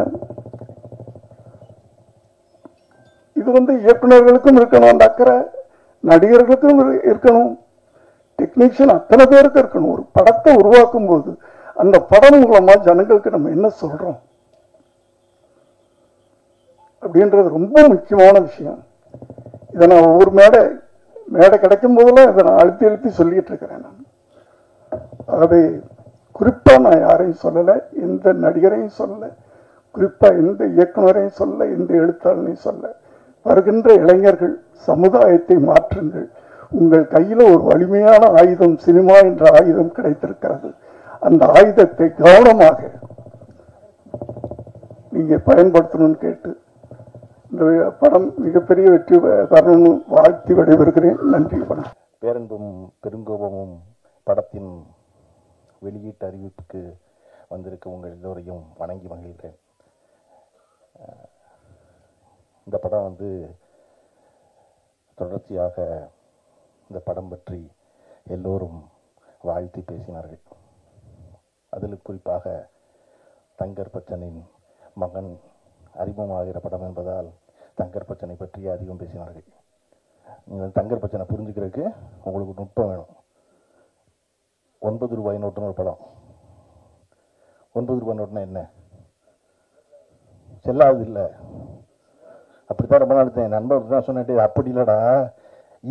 இது இயக்குநர்களுக்கும் இருக்கணும் அந்த அக்கறை, நடிகர்களுக்கும் இருக்கணும், டெக்னீஷியன் அத்தனை பேருக்கு இருக்கணும். ஒரு படத்தை உருவாக்கும் போது அந்த படம் மூலமா ஜனங்களுக்கு நம்ம என்ன சொல்றோம் அப்படின்றது ரொம்ப முக்கியமான விஷயம். இதை நான் ஒவ்வொரு மேடை கிடைக்கும் போதெல்லாம் இதை நான் அழுத்தி அழுத்தி சொல்லிட்டு இருக்கிறேன். நான் ஆகவே குறிப்பா நான் யாரையும் சொல்லலை, எந்த நடிகரையும் சொல்லலை, குறிப்பா எந்த இயக்குனரையும் சொல்ல, எந்த எழுத்தாளனையும் சொல்ல. வருகின்ற இளைஞர்கள் சமுதாயத்தை மாற்றுங்கள். உங்கள் கையில ஒரு வலிமையான ஆயுதம், சினிமா என்ற ஆயுதம் கிடைத்திருக்கிறது. அந்த ஆயுதத்தை கவனமாக நீங்க பயன்படுத்தணும்னு கேட்டு இந்த படம் மிகப்பெரிய வெற்றி பெறணும்னு வாழ்த்தி விடைபெறுகிறேன். நன்றி, வணக்கம். பேரன்பும் பெருங்கோபமும் படத்தின் வெளியீட்டு அறிவிப்புக்கு வந்திருக்க உங்கள் எல்லோரையும் வணங்கி மகிழ்கிறேன். இந்த படம் தொடர்ச்சியாக இந்த படம் பற்றி எல்லோரும் வாழ்த்தி பேசினார்கள். அதில் குறிப்பாக தங்கர் பச்சனின் மகன் அறிமுகமாகிற படம் என்பதால் தங்கர் பச்சனை பற்றி அதிகம் பேசினார்கள். நீங்கள் தங்கர் பச்சனை புரிஞ்சுக்கிறதுக்கு உங்களுக்கு நுட்பம் வேணும். 9 ரூபாய் நோட்டுன்னு ஒரு படம். 9 ரூபாய் நோட்டுனா என்ன? செல்லாது இல்லை. அப்படித்தான் ரொம்ப நாள் என் நண்பர் தான் சொன்னேன், அப்படி இல்லைடா,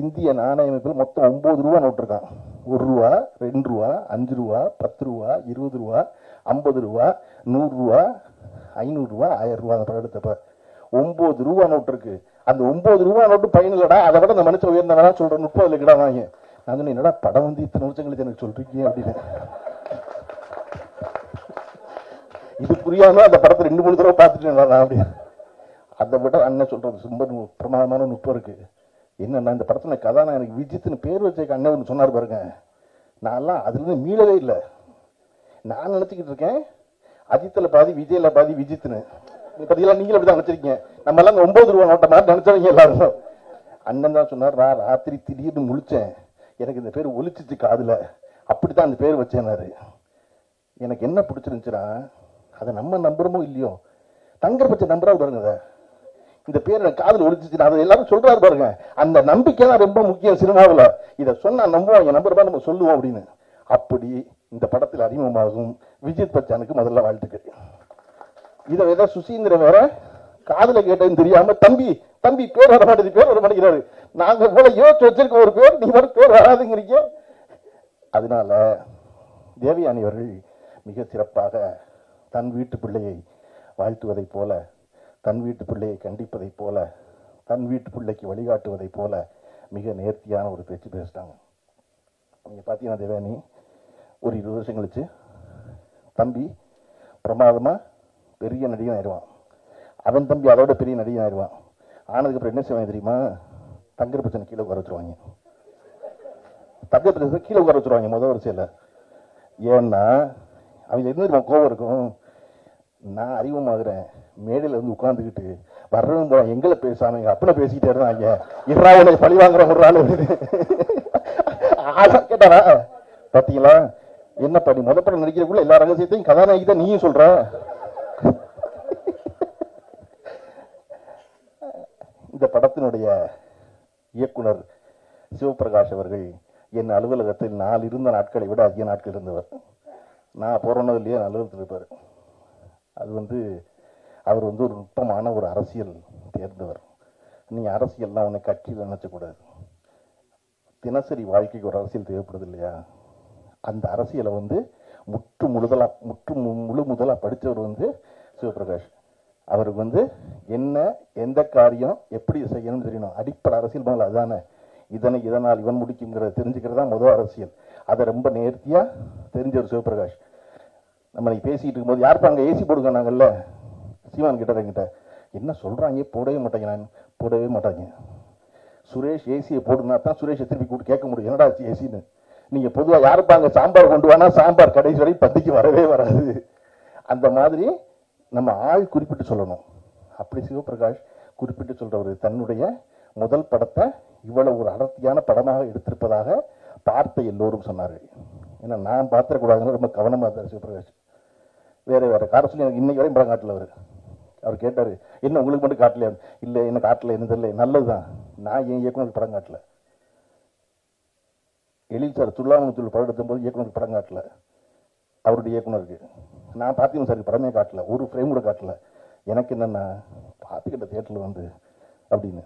இந்திய நாணய அமைப்பில் மொத்தம் 9 ரூபா நோட்டு இருக்கான். 1 ரூபா, 2 ரூபா, 5 ரூபா, 10 ரூபா, 20 ரூபா, 50 ரூபா, 100 ரூபா, 500 ரூபா, 1000 ரூபா. அந்த படம் எடுத்தப்ப 9 ரூபா நோட்டு இருக்கு. அந்த 9 ரூபா நோட்டு பயனில்லடா, அதை விட அந்த மனுஷன் உயர்ந்தவனா சொல்ற 30 இல்லைடா. நான் சொன்னேன், என்னடா படம் இத்தனை வருஷம் கழிச்சு எனக்கு சொல்றீங்க அப்படின்னு. இது புரியாம அந்த படத்தை 2-3 தடவை பார்த்துட்டு அப்படி. அதை விட அண்ணன் சொல்றது ரொம்ப பிரமாதமான நுட்பம் இருக்கு. என்னன்னா, இந்த படத்துல கதாநாயகனுக்கு விஜித்னு பேர் வச்ச அண்ணன் ஒன்று சொன்னார் பாருங்க. நான்லாம் அதுல இருந்து மீளவே இல்லை. நான் நினைச்சுக்கிட்டு இருக்கேன் அஜித்ல பாதி, விஜய்ல பாதி, விஜித்னு. பார்த்தீங்களா, நீங்களும் அப்படிதான் நினைச்சிருக்கீங்க. நம்ம எல்லாம் 9 ரூபா நோட்ட மாதிரி நினைச்சவங்க எல்லாரும். அண்ணன் தான் சொன்னார், ராத்திரி திடீர்னு முழிச்சேன், எனக்கு இந்த பேர் ஒலிச்சிச்சு காதுல, அப்படித்தான் அந்த பேர் வச்சேன்னாரு. எனக்கு என்ன பிடிச்சிருந்துச்சுன்னா, அதை நம்ம நம்புறமோ இல்லையோ, தங்கர் பச்சை நம்புறாரு பாருங்க. இந்த பேர் காதல் ஒழிச்சிச்சு, அதை எல்லாரும் சொல்றாரு பாருங்க. அந்த நம்பிக்கை தான் ரொம்ப முக்கியம் சினிமாவில். இதை சொன்னா நம்புவாங்க, நம்புறதா நம்ம சொல்லுவோம் அப்படின்னு. அப்படி இந்த படத்தில் அறிமுகமாகும் விஜித் பச்சானுக்கு முதல்ல வாழ்த்துக்கள். இதை வேற சுசீந்திரன் வேற காதல கேட்டதுன்னு தெரியாம தம்பி தம்பி பேர் வர மாட்டேது, பேர் வர மாட்டேங்கிறாரு. நாங்க போல யோசிச்சு வச்சிருக்க ஒரு பேர், நீ வர பேர் வராதுங்கிறீங்க. அதனால தேவயானி அவர்கள் மிக சிறப்பாக தன் வீட்டு பிள்ளையை வாழ்த்துவதைப் போல, தன் வீட்டு பிள்ளையை கண்டிப்பதைப் போல, தன் வீட்டு பிள்ளைக்கு வழிகாட்டுவதைப் போல மிக நேர்த்தியான ஒரு பேச்சு பேசிட்டாங்க. நீங்கள் பார்த்தீங்கன்னா தேவயானி ஒரு 20 வருஷம் கழிச்சு தம்பி பிரமாதமாக பெரிய நடிகன் ஆயிடுவான். அவன் தம்பி அதோட பெரிய நடிகன் ஆயிடுவான். ஆனதுக்கப்புறம் என்ன செய்வாங்க தெரியுமா? தங்கர் பச்சனை கீழே உட்கார வச்சுருவாங்க. தங்கர் பச்சனை கீழே உட்கார வச்சுருவாங்க முதல் வரிசையில். ஏன்னா அவங்க என்ன கோவம் இருக்கும், நான் அறிமுகமாகிறேன், மேடையில் வந்து உட்காந்துக்கிட்டு வர்றவங்க போல எங்களை பேசாம எங்க அப்பனை பேசிக்கிட்டே இருந்தாங்க, இறாவனை பழி வாங்குற ஒரு ஆள் கேட்டாரா? பாத்தீங்களா என்ன பண்ணி முதல் படம் நடிக்கிறதுக்குள்ள எல்லா ரகசியத்தையும் கதாநாயகி தான் நீயும் சொல்ற. இந்த படத்தினுடைய இயக்குனர் சிவபிரகாஷ் அவர்கள் என் அலுவலகத்தில் நான் இருந்த நாட்களை விட அதிக நாட்கள் இருந்தவர். நான் போறோன்னதுலேயே அலுவலகத்தில் இருப்பார். அது அவர் ஒரு நுட்பமான ஒரு அரசியல் தேர்ந்தவர். நீங்கள் அரசியல்லாம் உன்னை கட்சியில் நினைச்சக்கூடாது. தினசரி வாழ்க்கைக்கு ஒரு அரசியல் தேவைப்படுது இல்லையா? அந்த அரசியலை முழு முதலா படித்தவர் சிவபிரகாஷ். அவருக்கு என்ன எந்த காரியம் எப்படி செய்யணும்னு தெரியணும். அடிப்படை அரசியல் முதல்ல அதுதானே. இதனால் இவன் முடிக்குங்கிறத தெரிஞ்சுக்கிறதா முதல் அரசியல். அதை ரொம்ப நேர்த்தியாக தெரிஞ்சவர் சிவபிரகாஷ். நம்ம பேசிக்கிட்டு இருக்கும்போது யாருப்பா அங்கே ஏசி போடுங்க நாங்கள்ல சீமான் கிட்ட என்ன சொல்கிறாங்க, போடவே மாட்டாங்க. நான் போடவே மாட்டாங்க. சுரேஷ் ஏசியை போடுனா தான் சுரேஷை திருப்பி கூப்பிட்டு கேட்க முடியும், என்னடா ஏசின்னு. நீங்கள் பொதுவாக யாருப்பா அங்கே சாம்பார் கொண்டு வானா சாம்பார் கடைசி வரை பந்திக்கு வரவே வராது. அந்த மாதிரி நம்ம ஆள் குறிப்பிட்டு சொல்லணும். அப்படி சிவபிரகாஷ் குறிப்பிட்டு சொல்றவர் தன்னுடைய முதல் படத்தை இவ்வளவு ஒரு அடர்த்தியான படமாக எடுத்திருப்பதாக பார்த்த எல்லோரும் சொன்னார்கள். ஏன்னா நான் பார்த்துடக்கூடாதுன்னு ரொம்ப கவனமாக இருந்தார் சிவபிரகாஷ். வேற கார சொல்லி எனக்கு இன்னைக்கு வரையும் படம் காட்டல. அவர் கேட்டார், என்ன உங்களுக்கு மட்டும் காட்டலையா? இல்லை என்ன காட்டல, என்ன தெரியல. நல்லதுதான், நான் என் இயக்குனருக்கு படம் காட்டல. எழில் சார் துல்லாமத்தூள் படம் எடுத்த போது இயக்குனருக்கு படம் காட்டல. அவருடைய இயக்குனருக்கு நான் பார்த்திபன் சாருக்கு படமே காட்டல, ஒரு ஃப்ரேம் கூட காட்டல. எனக்கு என்னென்னா பார்த்துக்கிட்ட தியேட்டரில் அப்படின்னு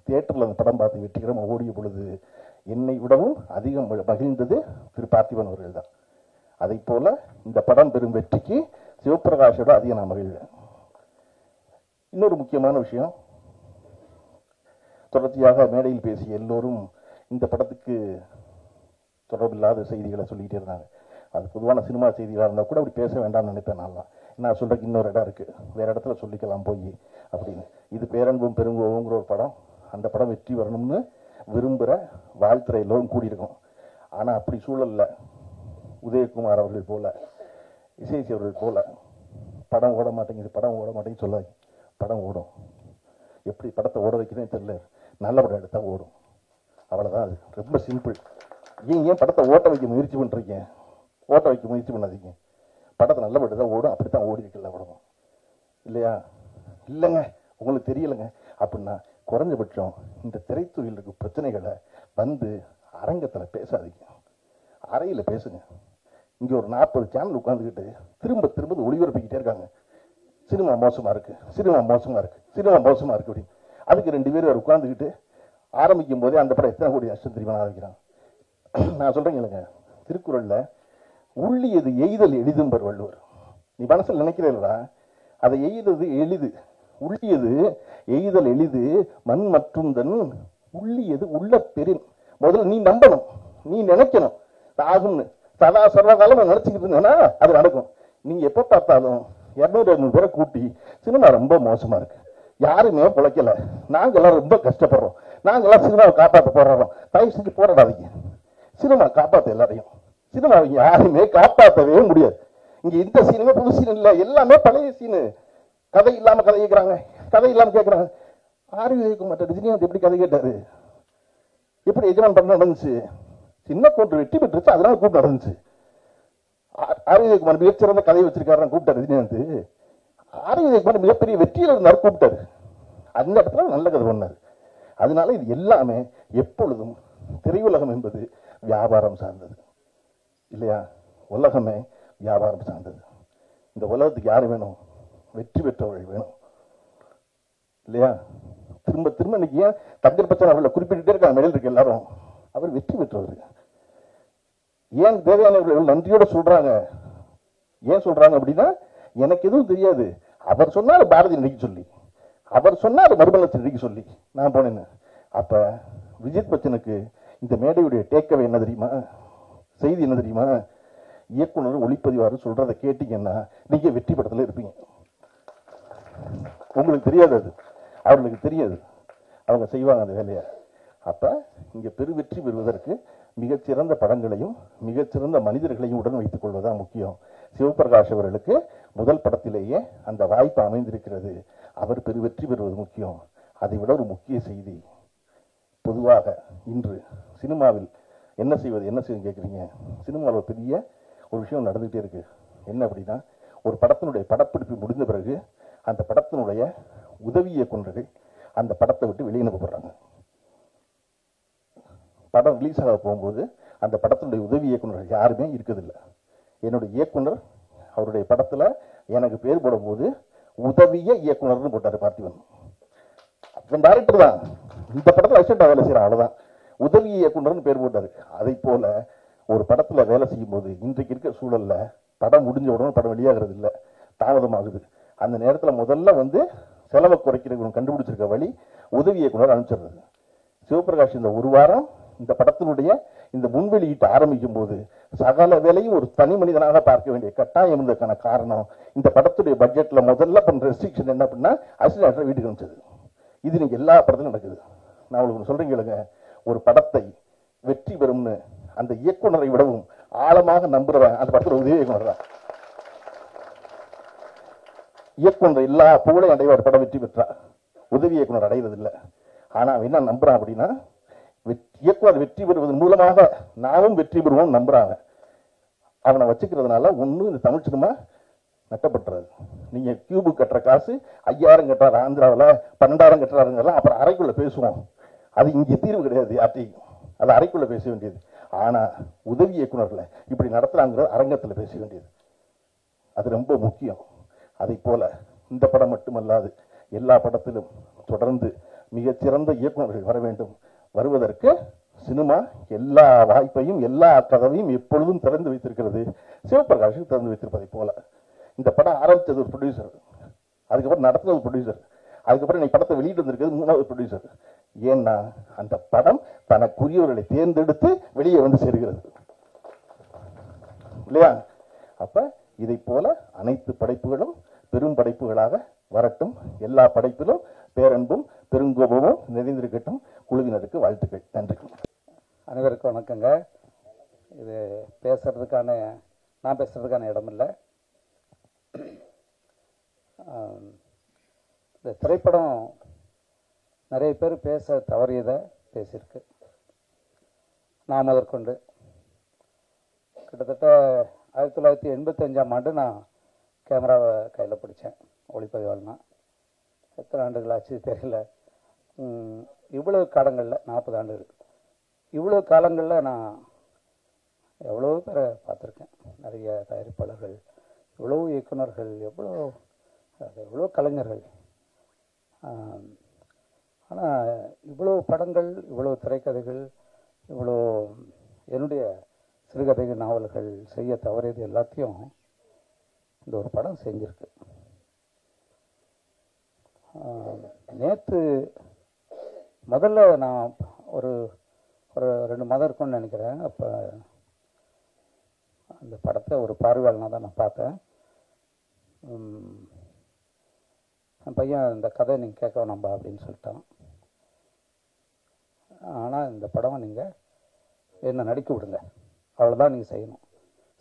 தியேட்டரில் அந்த படம் பார்த்து வெற்றிகரமாக ஓடிய பொழுது என்னை விடவும் அதிகம் மகிழ்ந்தது திரு பார்த்திபன் அவர்கள் தான். அதை போல இந்த படம் பெறும் வெற்றிக்கு சிவபிரகாஷோட அதிகம் நான் மகிழ்வேன். இன்னொரு முக்கியமான விஷயம், தொடர்ச்சியாக மேடையில் பேசிய எல்லோரும் இந்த படத்துக்கு தொடர்பில்லாத செய்திகளை சொல்லிக்கிட்டே இருந்தாங்க. அது பொதுவான சினிமா செய்திகளாக இருந்தால் கூட அப்படி பேச வேண்டாம்னு நினைப்பேன். நான் சொல்கிறதுக்கு இன்னொரு இடம் இருக்குது, வேறு இடத்துல சொல்லிக்கலாம் போய் அப்படின்னு. இது பேரன்பும் பெருங்கோவுங்கிற ஒரு படம். அந்த படம் வெற்றி வரணும்னு விரும்புகிற வாழ்த்துறை எல்லோரும் கூடியிருக்கும். ஆனால் அப்படி சூழலில் உதயகுமார் அவர்கள் போல, இசைசி அவர்கள் போல படம் ஓட மாட்டேங்குது சொல்லாது. படம் ஓடும். எப்படி படத்தை ஓட வைக்கிறேன்னு தெரியல, நல்ல படம் எடுத்தால் ஓடும். அவ்வளோதான். அது ரொம்ப சிம்பிள். ஏன் படத்தை ஓட்ட வைக்க முயற்சி பண்ணுறீங்க? ஓட்ட வைக்க முயற்சி பண்ணாதீங்க. படத்தை நல்ல படம் தான் ஓடும். அப்படித்தான் ஓடி இருக்கல படம் இல்லையா? இல்லைங்க உங்களுக்கு தெரியலைங்க அப்படின்னா குறைஞ்சபட்சம் இந்த திரைத்துறையில் இருக்க பிரச்சனைகளை அரங்கத்தில் பேசாதீங்க, அறையில் பேசுங்க. இங்கே ஒரு 40 சேனல் உட்காந்துக்கிட்டு திரும்ப ஒளிபரப்பிக்கிட்டே இருக்காங்க. சினிமா மோசமாக இருக்குது அப்படின்னு. அதுக்கு 2 பேர் உட்காந்துக்கிட்டு ஆரம்பிக்கும் போதே அந்த படம் எத்தனை கோடி நஷ்டம் தெரியுமா ஆரம்பிக்கிறான். நான் சொல்கிறேங்க இல்லைங்க, திருக்குறளில் உள்ளியது எய்தல் எளிதும்பர் வள்ளுவர். நீ மனசில் நினைக்கிறீங்களா? அதை எய்தது எளிது, உள்ளியது எய்தல் எளிது, மண் மற்றும் தன் உள்ளியது உள்ள பெரின். முதல்ல நீ நம்பணும், நீ நினைக்கணும் ஆகும்னு. சர்வகாலம் நினைச்சுக்கிட்டு இருந்தேன்னா அது நடக்கும். நீங்க எப்ப பார்த்தாலும் 200-200 பேரை கூட்டி சினிமா ரொம்ப மோசமா இருக்கு, யாருமே பிழைக்கல, நாங்கெல்லாம் ரொம்ப கஷ்டப்படுறோம், நாங்கெல்லாம் சினிமாவை காப்பாற்ற போராடுறோம். தயவு செஞ்சு போராடாதீங்க. சினிமா காப்பாற்ற எல்லாரையும், சினிமாவை யாருமே காப்பாற்றவே முடியாது. இங்க இந்த சீனுமே புது சீன் இல்லை, எல்லாமே பழைய சீனு. கதை இல்லாம கதை கேட்கிறாங்க, கதை இல்லாம கேட்கிறாங்க. ஆரோக்கியம் மாட்ட ரஜினிகாந்த் எப்படி கதை கேட்டாரு? எப்படி எஜமான் பண்ண நடந்துச்சு? சின்ன கூட்டு வெற்றி பெற்றுச்சு, அதனால கூட்டு நடந்துச்சு. ஆரோக்கியகுமார் மிகச்சிறந்த கதையை வச்சிருக்காரு, கூப்பிட்டாரு ரஜினிகாந்த். ஆரோக்கியகுமார் மிகப்பெரிய வெற்றியில் இருந்தார், கூப்பிட்டாரு. அந்த இடத்துல நல்ல கதை பண்ணாரு. அதனால இது எல்லாமே எப்பொழுதும் திரையுலகம் என்பது வியாபாரம் சார்ந்தது இல்லையா? உலகமே வியாபாரம் சார்ந்தது. இந்த உலகத்துக்கு யாரு வேணும்? வெற்றி பெற்றவர்கள் வேணும் இல்லையா? திரும்ப இன்னைக்கு ஏன் தங்கர் பச்சன் அவர்களை குறிப்பிட்டுட்டே இருக்காங்க மேடையில் இருக்க எல்லாரும்? அவர் வெற்றி பெற்றவர். ஏன் தேவையானவர்கள் நன்றியோட சொல்றாங்க? ஏன் சொல்றாங்க அப்படின்னா, எனக்கு எதுவும் தெரியாது, அவர் சொன்னார் பாரதி நடிக்க சொல்லி, அவர் சொன்னார் மறுமலர்ச்சி நடிக்க சொல்லி நான் போனேன்னு. அப்ப விஜித் பச்சனுக்கு இந்த மேடையுடைய டேக்கவே என்ன தெரியுமா? செய்தி என்ன தெரியுமா? இயக்குனர் ஒளிப்பதிவாளர் சொல்றதை கேட்டீங்கன்னா நீங்க வெற்றி படத்துல இருப்பீங்க. உங்களுக்கு தெரியாது, அது அவர்களுக்கு தெரியாது, அவங்க செய்வாங்க அந்த வேலையை. அப்ப இங்க பெருவெற்றி பெறுவதற்கு மிகச்சிறந்த படங்களையும் மிகச்சிறந்த மனிதர்களையும் உடன் வைத்துக் கொள்வதுதான் முக்கியம். சிவபிரகாஷ் அவர்களுக்கு முதல் படத்திலேயே அந்த வாய்ப்பு அமைந்திருக்கிறது. அவர் பெருவெற்றி பெறுவது முக்கியம். அதை விட ஒரு முக்கிய செய்தி, பொதுவாக இன்று சினிமாவில் என்ன செய்வது கேட்குறீங்க? சினிமாவில் பெரிய ஒரு விஷயம் நடந்துகிட்டே இருக்கு. என்ன அப்படின்னா, ஒரு படத்தினுடைய படப்பிடிப்பு முடிந்த பிறகு அந்த படத்தினுடைய உதவி இயக்குனர்கள் அந்த படத்தை விட்டு வெளியே அனுப்பப்படுறாங்க. படம் ரிலீஸ் ஆக போகும்போது அந்த படத்தினுடைய உதவி இயக்குனர் யாருமே இருக்குதில்லை. என்னுடைய இயக்குனர் அவருடைய படத்தில் எனக்கு பேர் போடும்போது உதவிய இயக்குனர்னு போட்டார் பார்த்திபன். டைரக்டர் தான், இந்த படத்தில் அசிஸ்டண்டா வேலை செய்கிறான், அவ்வளோதான். உதவி இயக்குனர்னு பேர் போட்டார். அதை போல ஒரு படத்தில் வேலை செய்யும் போது இன்றைக்கு இருக்கிற சூழலில் படம் முடிஞ்ச உடனே படம் வெளியாகிறது இல்லை, தாமதமாகுது. அந்த நேரத்தில் முதல்ல செலவை குறைக்கிறவங்க கண்டுபிடிச்சிருக்க வழி உதவி இயக்குனர் அனுப்பிச்சிடுறது. சிவபிரகாஷ் இந்த ஒரு வாரம் இந்த படத்தினுடைய இந்த முன்வெளியிட்டு ஆரம்பிக்கும் போது சகல வேலையும் ஒரு தனி மனிதனாக பார்க்க வேண்டிய கட்டாயம் இருந்ததுக்கான காரணம் இந்த படத்துடைய பட்ஜெட்ல முதல்ல பண்ண ரெஸ்ட்ரிக்ஷன் என்ன பண்ணா அசிஸ்டன்ட் வீட்டுக்கு அனுப்பிச்சது. இது நீங்க எல்லா படத்திலும் நடக்குது. நான் உங்களுக்கு சொல்றீங்க, ஒரு படத்தை வெற்றி பெறும்னு அந்த இயக்குனரை விடவும் ஆழமாக நம்புறவன் அந்த படத்தில் உதவி இயக்குனர் தான். இயக்குனர் எல்லா புகழையும் அடைவார், படம் வெற்றி பெற்றா. உதவி இயக்குனர் அடைவதில்லை. ஆனா அவன் என்ன நம்புறான் அப்படின்னா, இயக்குனர் வெற்றி பெறுவதன் மூலமாக நாமும் வெற்றி பெறுவோம் நம்புறாங்க. அவனை வச்சுக்கிறதுனால ஒன்றும் இந்த தமிழ் சினிமா நட்டப்பட்டுறது. நீங்க கியூபு கட்டுற காசு 5000 கட்டுறாரு ஆந்திராவில், 12000 கட்டுறாருங்கலாம் அப்புறம் அறைக்குள்ள பேசுவோம். அது இங்கே தீர்வு கிடையாது யார்ட்டையும், அது அறைக்குள்ள பேச வேண்டியது. ஆனா உதவி இயக்குனர்ல இப்படி நடத்துறாங்கிற அரங்கத்தில் பேச வேண்டியது, அது ரொம்ப முக்கியம். அதை போல இந்த படம் மட்டுமல்லாது எல்லா படத்திலும் தொடர்ந்து மிகச்சிறந்த இயக்குநர்கள் வர வேண்டும். வருவதற்கு சினிமா எல்லா வாய்ப்பையும் எல்லா கதவையும் எப்பொழுதும் திறந்து வைத்திருக்கிறது. சிவபிரகாஷுக்கு திறந்து வைத்திருப்பதை போல இந்த படம் ஆரம்பித்தது ஒரு ப்ரொடியூசர், அதுக்கப்புறம் நடத்துறது ஒரு ப்ரொடியூசர், அதுக்கப்புறம் நீ படத்தை வெளியிட்டு வந்திருக்கிறது 3வது ப்ரொடியூசர். ஏன்னா அந்த படம் தனக்குரியவர்களை தேர்ந்தெடுத்து வெளியே வந்து சேர்கிறது இல்லையா? அப்ப இதை போல அனைத்து படைப்புகளும் பெரும் படைப்புகளாக வரட்டும். எல்லா படைப்பிலும் பேரன்பும் பெருங்கோபமும் நிறைந்திருக்கட்டும். குழுவினருக்கு வாழ்த்துக்கள். நன்றி. அனைவருக்கும் வணக்கங்க. இது நான் பேசுறதுக்கான இடம் இல்லை. இந்த திரைப்படம் நிறைய பேர் பேச தவறியதை பேசியிருக்கு. நான் முதற்கொண்டு கிட்டத்தட்ட 1985ஆம் ஆண்டு நான் கேமராவை கையில் பிடிச்சேன். ஒளிப்பதிவாளனா எத்தனை ஆண்டுகள் ஆச்சு தெரியல. இவ்வளோ காலங்களில் 40 ஆண்டுகள், இவ்வளோ காலங்களில் நான் எவ்வளோ பேரை பார்த்துருக்கேன். நிறைய தயாரிப்பாளர்கள், எவ்வளோ இயக்குநர்கள், எவ்வளோ கலைஞர்கள். ஆனால் இவ்வளோ படங்கள், இவ்வளோ திரைக்கதைகள், இவ்வளோ என்னுடைய சிறுகதைகள், நாவல்கள் செய்ய தவறியது எல்லாத்தையும் இந்த ஒரு படம் செஞ்சிருக்கு. நேற்று முதல்ல நான் ஒரு 2 மாதம் இருக்கும்னு நினைக்கிறேன். அப்போ அந்த படத்தை ஒரு பார்வையாளனாக தான் நான் பார்த்தேன். என் பையன் இந்த கதை நீங்கள் கேட்க வேணாம்பா அப்படின்னு சொல்லிட்டான். ஆனால் இந்த படம் நீங்கள் என்ன நடிக்க விடுங்க, அவ்வளோதான் நீங்கள் செய்யணும்.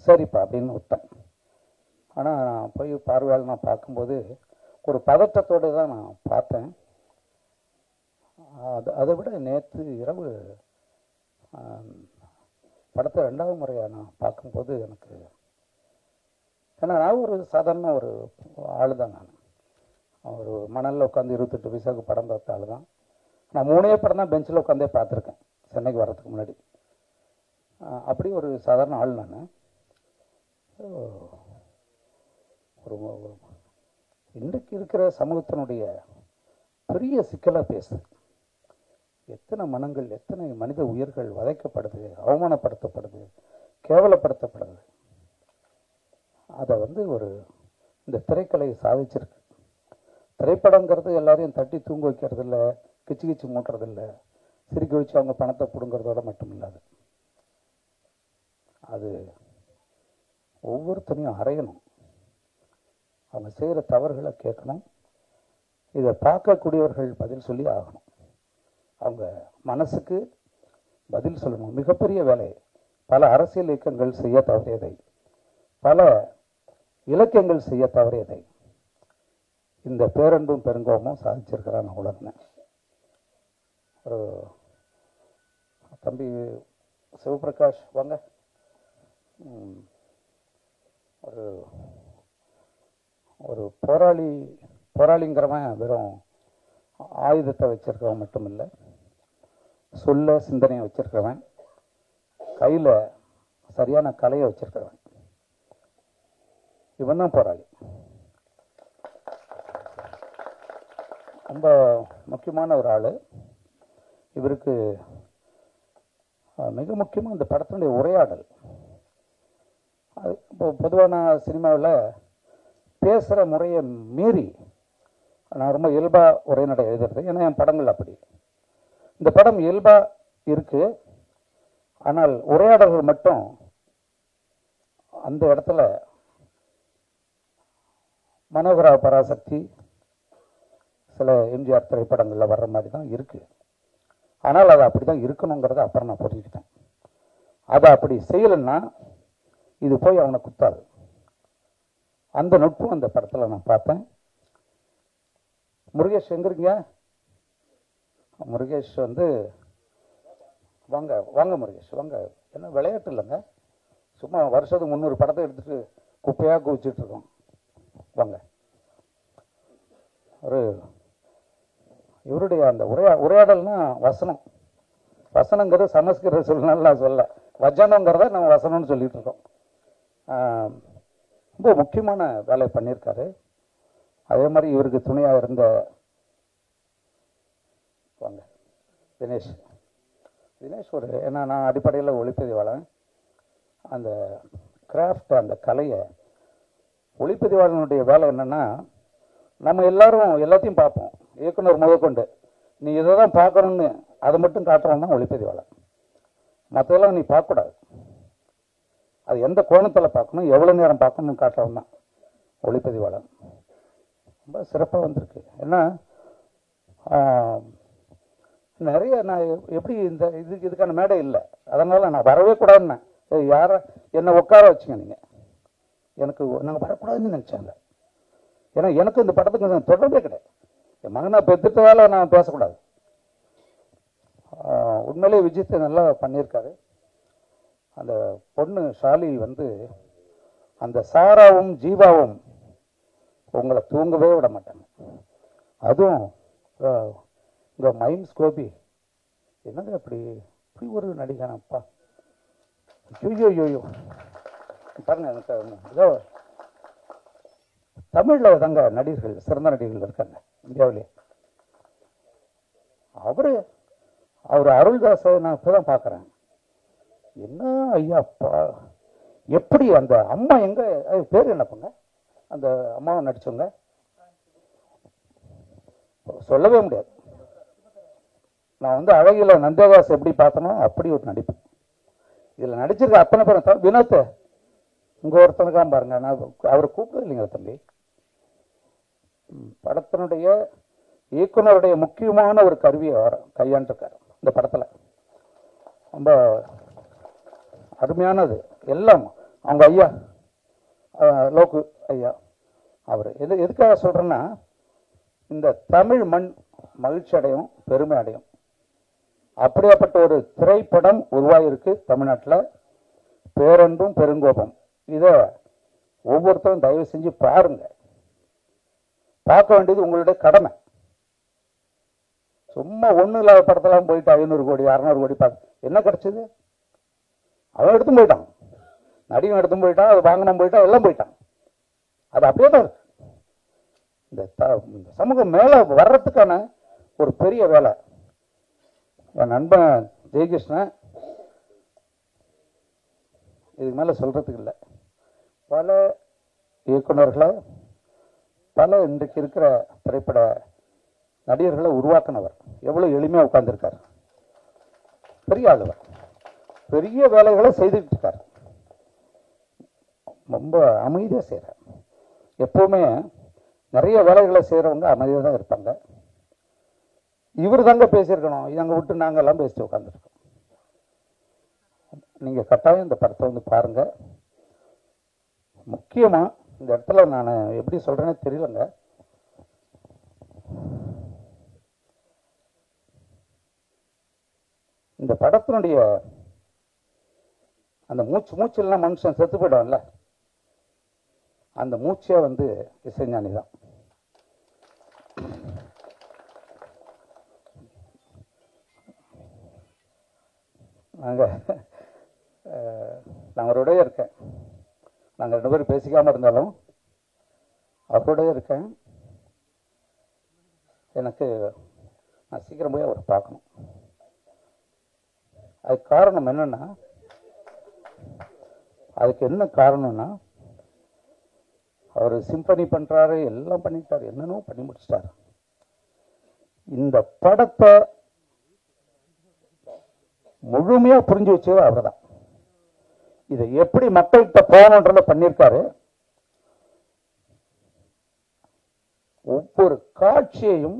சரிப்பா அப்படின்னு விட்டேன். ஆனால் நான் போய் பார்வையாளர் நான் பார்க்கும்போது ஒரு பதட்டத்தோடு தான் நான் பார்த்தேன். அதை விட நேற்று இரவு படத்தை 2வது முறையாக நான் பார்க்கும்போது எனக்கு, ஏன்னா நான் ஒரு சாதாரண ஒரு ஆள் தான். நான் ஒரு மணலில் உட்காந்து 28 பைசாவுக்கு படம் பார்த்த ஆள் தான். நான் 3 படம் தான் பெஞ்சில் உட்காந்தே பார்த்துருக்கேன் சென்னைக்கு வர்றதுக்கு முன்னாடி. அப்படி ஒரு சாதாரண ஆள் நான். ஒரு இன்றைக்கு இருக்கிற சமூகத்தினுடைய பெரிய சிக்கலாக பேசுது. எத்தனை மனங்கள், எத்தனை மனித உயிர்கள் வதைக்கப்படுது, அவமானப்படுத்தப்படுது, கேவலப்படுத்தப்படுது. அதை இந்த திரைக்கலை சாதிச்சிருக்கு. திரைப்படங்கிறது எல்லாரையும் தட்டி தூங்க வைக்கிறது இல்லை, கிச்சு கிச்சு மூட்டுறது இல்லை, சிரிக்க வச்சு அவங்க பணத்தை பிடுங்கிறதோட மட்டும் இல்லாது அது ஒவ்வொருத்தனையும் அறையணும். அவங்க செய்கிற தவறுகளை கேட்கணும். இதை பார்க்கக்கூடியவர்கள் பதில் சொல்லி ஆகணும். அவங்க மனசுக்கு பதில் சொல்லணும். மிகப்பெரிய வேலை. பல அரசியல் இயக்கங்கள் செய்ய தவறியதை, பல இலக்கியங்கள் செய்ய தவறியதை இந்த பேரன்பும் பெருங்கோபமும் சாதிச்சிருக்கிறா நான் உணர்ந்தேன். ஒரு தம்பி சிவபிரகாஷ் வாங்க, ஒரு ஒரு போராளிங்கிறவன் வெறும் ஆயுதத்தை வச்சிருக்கிறவன் மட்டும் இல்லை, சொல்ல சிந்தனையை வச்சிருக்கிறவன், கையில் சரியான கலையை வச்சிருக்கிறவன். இவன் தான் போராளி. ரொம்ப முக்கியமான ஒரு ஆள். இவருக்கு மிக முக்கியமாக இந்த படத்தினுடைய உரையாடல். அது இப்போ பொதுவான சினிமாவில் பேசுகிற முறையை மீறி நான் ரொம்ப இயல்பாக உரைநடை எழுதுறது. ஏன்னா என் படங்கள் அப்படி. இந்த படம் இயல்பாக இருக்குது. ஆனால் உரையாடல்கள் மட்டும் அந்த இடத்துல மனோகரா பராசக்தி சில எம்ஜிஆர் திரைப்படங்களில் வர்ற மாதிரி தான் இருக்குது. ஆனால் அது அப்படி தான் இருக்கணுங்கிறத அப்புறம் நான் புரிஞ்சுக்கிட்டேன். அதை அப்படி செய்யலைன்னா இது போய் அவனை குத்தாது. அந்த நுட்பம் அந்த படத்தில் நான் பார்த்தேன். முருகேஷ் எங்கிருங்க? முருகேஷ் வந்து வாங்க வாங்க முருகேஷ் வாங்க. என்ன விளையாட்டு இல்லைங்க, சும்மா வருஷத்துக்கு 300 படத்தை எடுத்துட்டு குப்பையாக குவிச்சிட்டு இருக்கோம். வாங்க. ஒரு இவருடைய அந்த உரையாடல்னா வசனம். வசனங்கிறது சமஸ்கிருத சொல்லலாம் சொல்ல, வஜனங்கிறத நம்ம வசனம்னு சொல்லிட்டு இருக்கோம். ரொம்ப முக்கியமான வேலை பண்ணியிருக்காரு. அதே மாதிரி இவருக்கு துணையாக இருந்த வாங்க தினேஷ். தினேஷ் ஒரு ஏன்னா நான் அடிப்படையில் ஒளிப்பதிவாளன். அந்த கிராஃப்ட், அந்த கலையை, ஒளிப்பதிவாளனுடைய வேலை என்னென்னா, நம்ம எல்லாத்தையும் பார்ப்போம். இயக்குனர் முதற்கொண்டு நீ இதை தான் பார்க்கணுன்னு அதை மட்டும் காட்டுறோம் தான் ஒளிப்பதிவாளன். மற்றதெல்லாம் நீ பார்க்கக்கூடாது. அது எந்த கோணத்தில் பார்க்கணும், எவ்வளோ நேரம் பார்க்கணும்னு காட்டுறவன் தான் ஒளிப்பதிவாளன். ரொம்ப சிறப்பாக வந்திருக்கு. ஏன்னா நிறைய நான் எப்படி இந்த இதுக்கான மேடை இல்லை, அதனால் நான் வரவே கூடாதுன்னு யாரை என்னை உட்கார வச்சுங்க. நீங்கள் எனக்கு நாங்கள் வரக்கூடாதுன்னு நினச்சாங்க. ஏன்னா எனக்கு இந்த படத்துக்கு தொடர்பே கிடையாது. என் மகனை பெற்றுட்டதால நான் பேசக்கூடாது. உண்மையிலே விஜித்தை நல்லா பண்ணியிருக்காரு. அந்த பொண்ணு ஷாலி வந்து அந்த சாராவும் ஜீவாவும் உங்களை தூங்கவே விட மாட்டாங்க. அதுவும் இந்த மைம்ஸ் கோபி என்னங்க இப்படி ஒரு நடிகனப்பா. ஐயோ பாருங்க, எனக்கு ஏதோ தமிழில் தாங்க நடிகர்கள், சிறந்த நடிகர்கள் இருக்காங்க இந்தியாவிலே. அவர் அருள்தாஸை நான் இப்போ தான் பார்க்குறேன். என்ன ஐயாப்பா, எப்படி அந்த அம்மா எங்க பேர் என்ன பண்ண அந்த அம்மாவை நடிச்சவங்க சொல்லவே முடியாது. நான் வந்து அழகில நந்ததாஸ் எப்படி பார்த்தனோ அப்படி ஒரு நடிப்பு இதில் நடிச்சிருக்க அத்தனை பேரும். வினோத் உங்க ஒருத்தனுக்காம பாருங்க, நான் அவரை கூப்பிடுறது இல்லைங்க தம்பி. படத்தினுடைய இயக்குனருடைய முக்கியமான ஒரு கருவியை கையாண்டிருக்காரு இந்த படத்தில். ரொம்ப அருமையானது எல்லாம். அவங்க ஐயா லோக்கு ஐயா அவர் எதுக்காக சொல்கிறேன்னா, இந்த தமிழ் மண் மகிழ்ச்சி அடையும், பெருமை அடையும். அப்படியாப்பட்ட ஒரு திரைப்படம் உருவாகிருக்கு தமிழ்நாட்டில், பேரன்பும் பெருங்கோபம். இதை ஒவ்வொருத்தரும் தயவு செஞ்சு பாருங்க. பார்க்க வேண்டியது உங்களுடைய கடமை. சும்மா ஒன்றும் இல்லாத படத்தெல்லாம் போயிட்டு 500 கோடி 600 கோடி பார்க்க என்ன கிடைச்சது? அவன் எடுத்து போயிட்டான், நடிகன் எடுத்து போயிட்டான், அது வாங்கினம் போயிட்டான், எல்லாம் போயிட்டான். அது அப்படியே தான் இருக்கு. இந்த சமூகம் மேலே வர்றதுக்கான ஒரு பெரிய வேலை. என் நண்பன் ஜெயகிருஷ்ணன் இதுக்கு மேலே சொல்றதுக்கு இல்லை. பல இயக்குநர்களை, பல இன்றைக்கு இருக்கிற திரைப்பட நடிகர்களை உருவாக்கினவர். எவ்வளோ எளிமையாக உட்கார்ந்துருக்கார். பெரிய ஆளுவர், பெரிய வேலைகளை செய்துட்டு இருக்கார். ரொம்ப அமைதியாக செய்கிறார். எப்பவுமே நிறைய வேலைகளை செய்கிறவங்க அமைதியாக தான் இருப்பாங்க. இவர் தாங்க பேசியிருக்கணும், எங்கள் விட்டு நாங்கள் எல்லாம் பேசிட்டு உட்காந்துருக்கோம். நீங்கள் கட்டாயம் இந்த படத்தை வந்து பாருங்கள். முக்கியமாக இந்த இடத்துல நான் எப்படி சொல்கிறேன்னே தெரியலங்க. இந்த படத்தினுடைய அந்த மூச்சுலாம் மனுஷன் செத்து போயிடும்ல, அந்த மூச்சே வந்து இசைஞானி தான். நாங்கள் நான் அவரோடய இருக்கேன். நாங்கள் 2 பேரும் பேசிக்காமல் இருந்தாலும் அவரோடய இருக்கேன். எனக்கு நான் சீக்கிரம் போய் அவரை பார்க்கணும். அதுக்கு காரணம் என்னன்னா, அதுக்கு என்ன காரணம்னா, அவர் சிம்பனி பண்ணுறாரு, எல்லாம் பண்ணிட்டாரு, என்னென்னோ பண்ணி முடிச்சிட்டாரு. இந்த படத்தை முழுமையாக புரிஞ்சு வச்சவர் அவர் தான். இதை எப்படி மக்கள்கிட்ட போகணுன்றத பண்ணியிருக்காரு. ஒவ்வொரு காட்சியையும்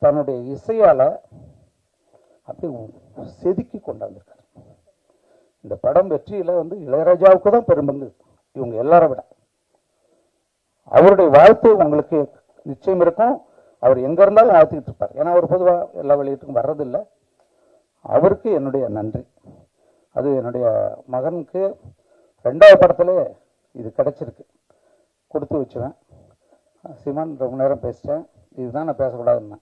தன்னுடைய இசையால அப்படி செதுக்கி கொண்டாந்துருக்காரு. இந்த படம் வெற்றியில இளையராஜாவுக்கு தான் பெரும்பங்கு, இவங்க எல்லாரை விட. அவருடைய வாழ்த்து உங்களுக்கு நிச்சயம் இருக்கும். அவர் எங்க இருந்தாலும் வாழ்த்துக்கிட்டு இருப்பார். ஏன்னா அவர் பொதுவாக எல்லா வெளியீட்டுக்கும் வர்றதில்லை. அவருக்கு என்னுடைய நன்றி. அது என்னுடைய மகனுக்கு 2வது படத்திலே இது கிடைச்சிருக்கு, கொடுத்து வச்சுவேன். சீமான் ரொம்ப நேரம் பேசிட்டேன், இதுதான் நான் பேசக்கூடாதுன்னு.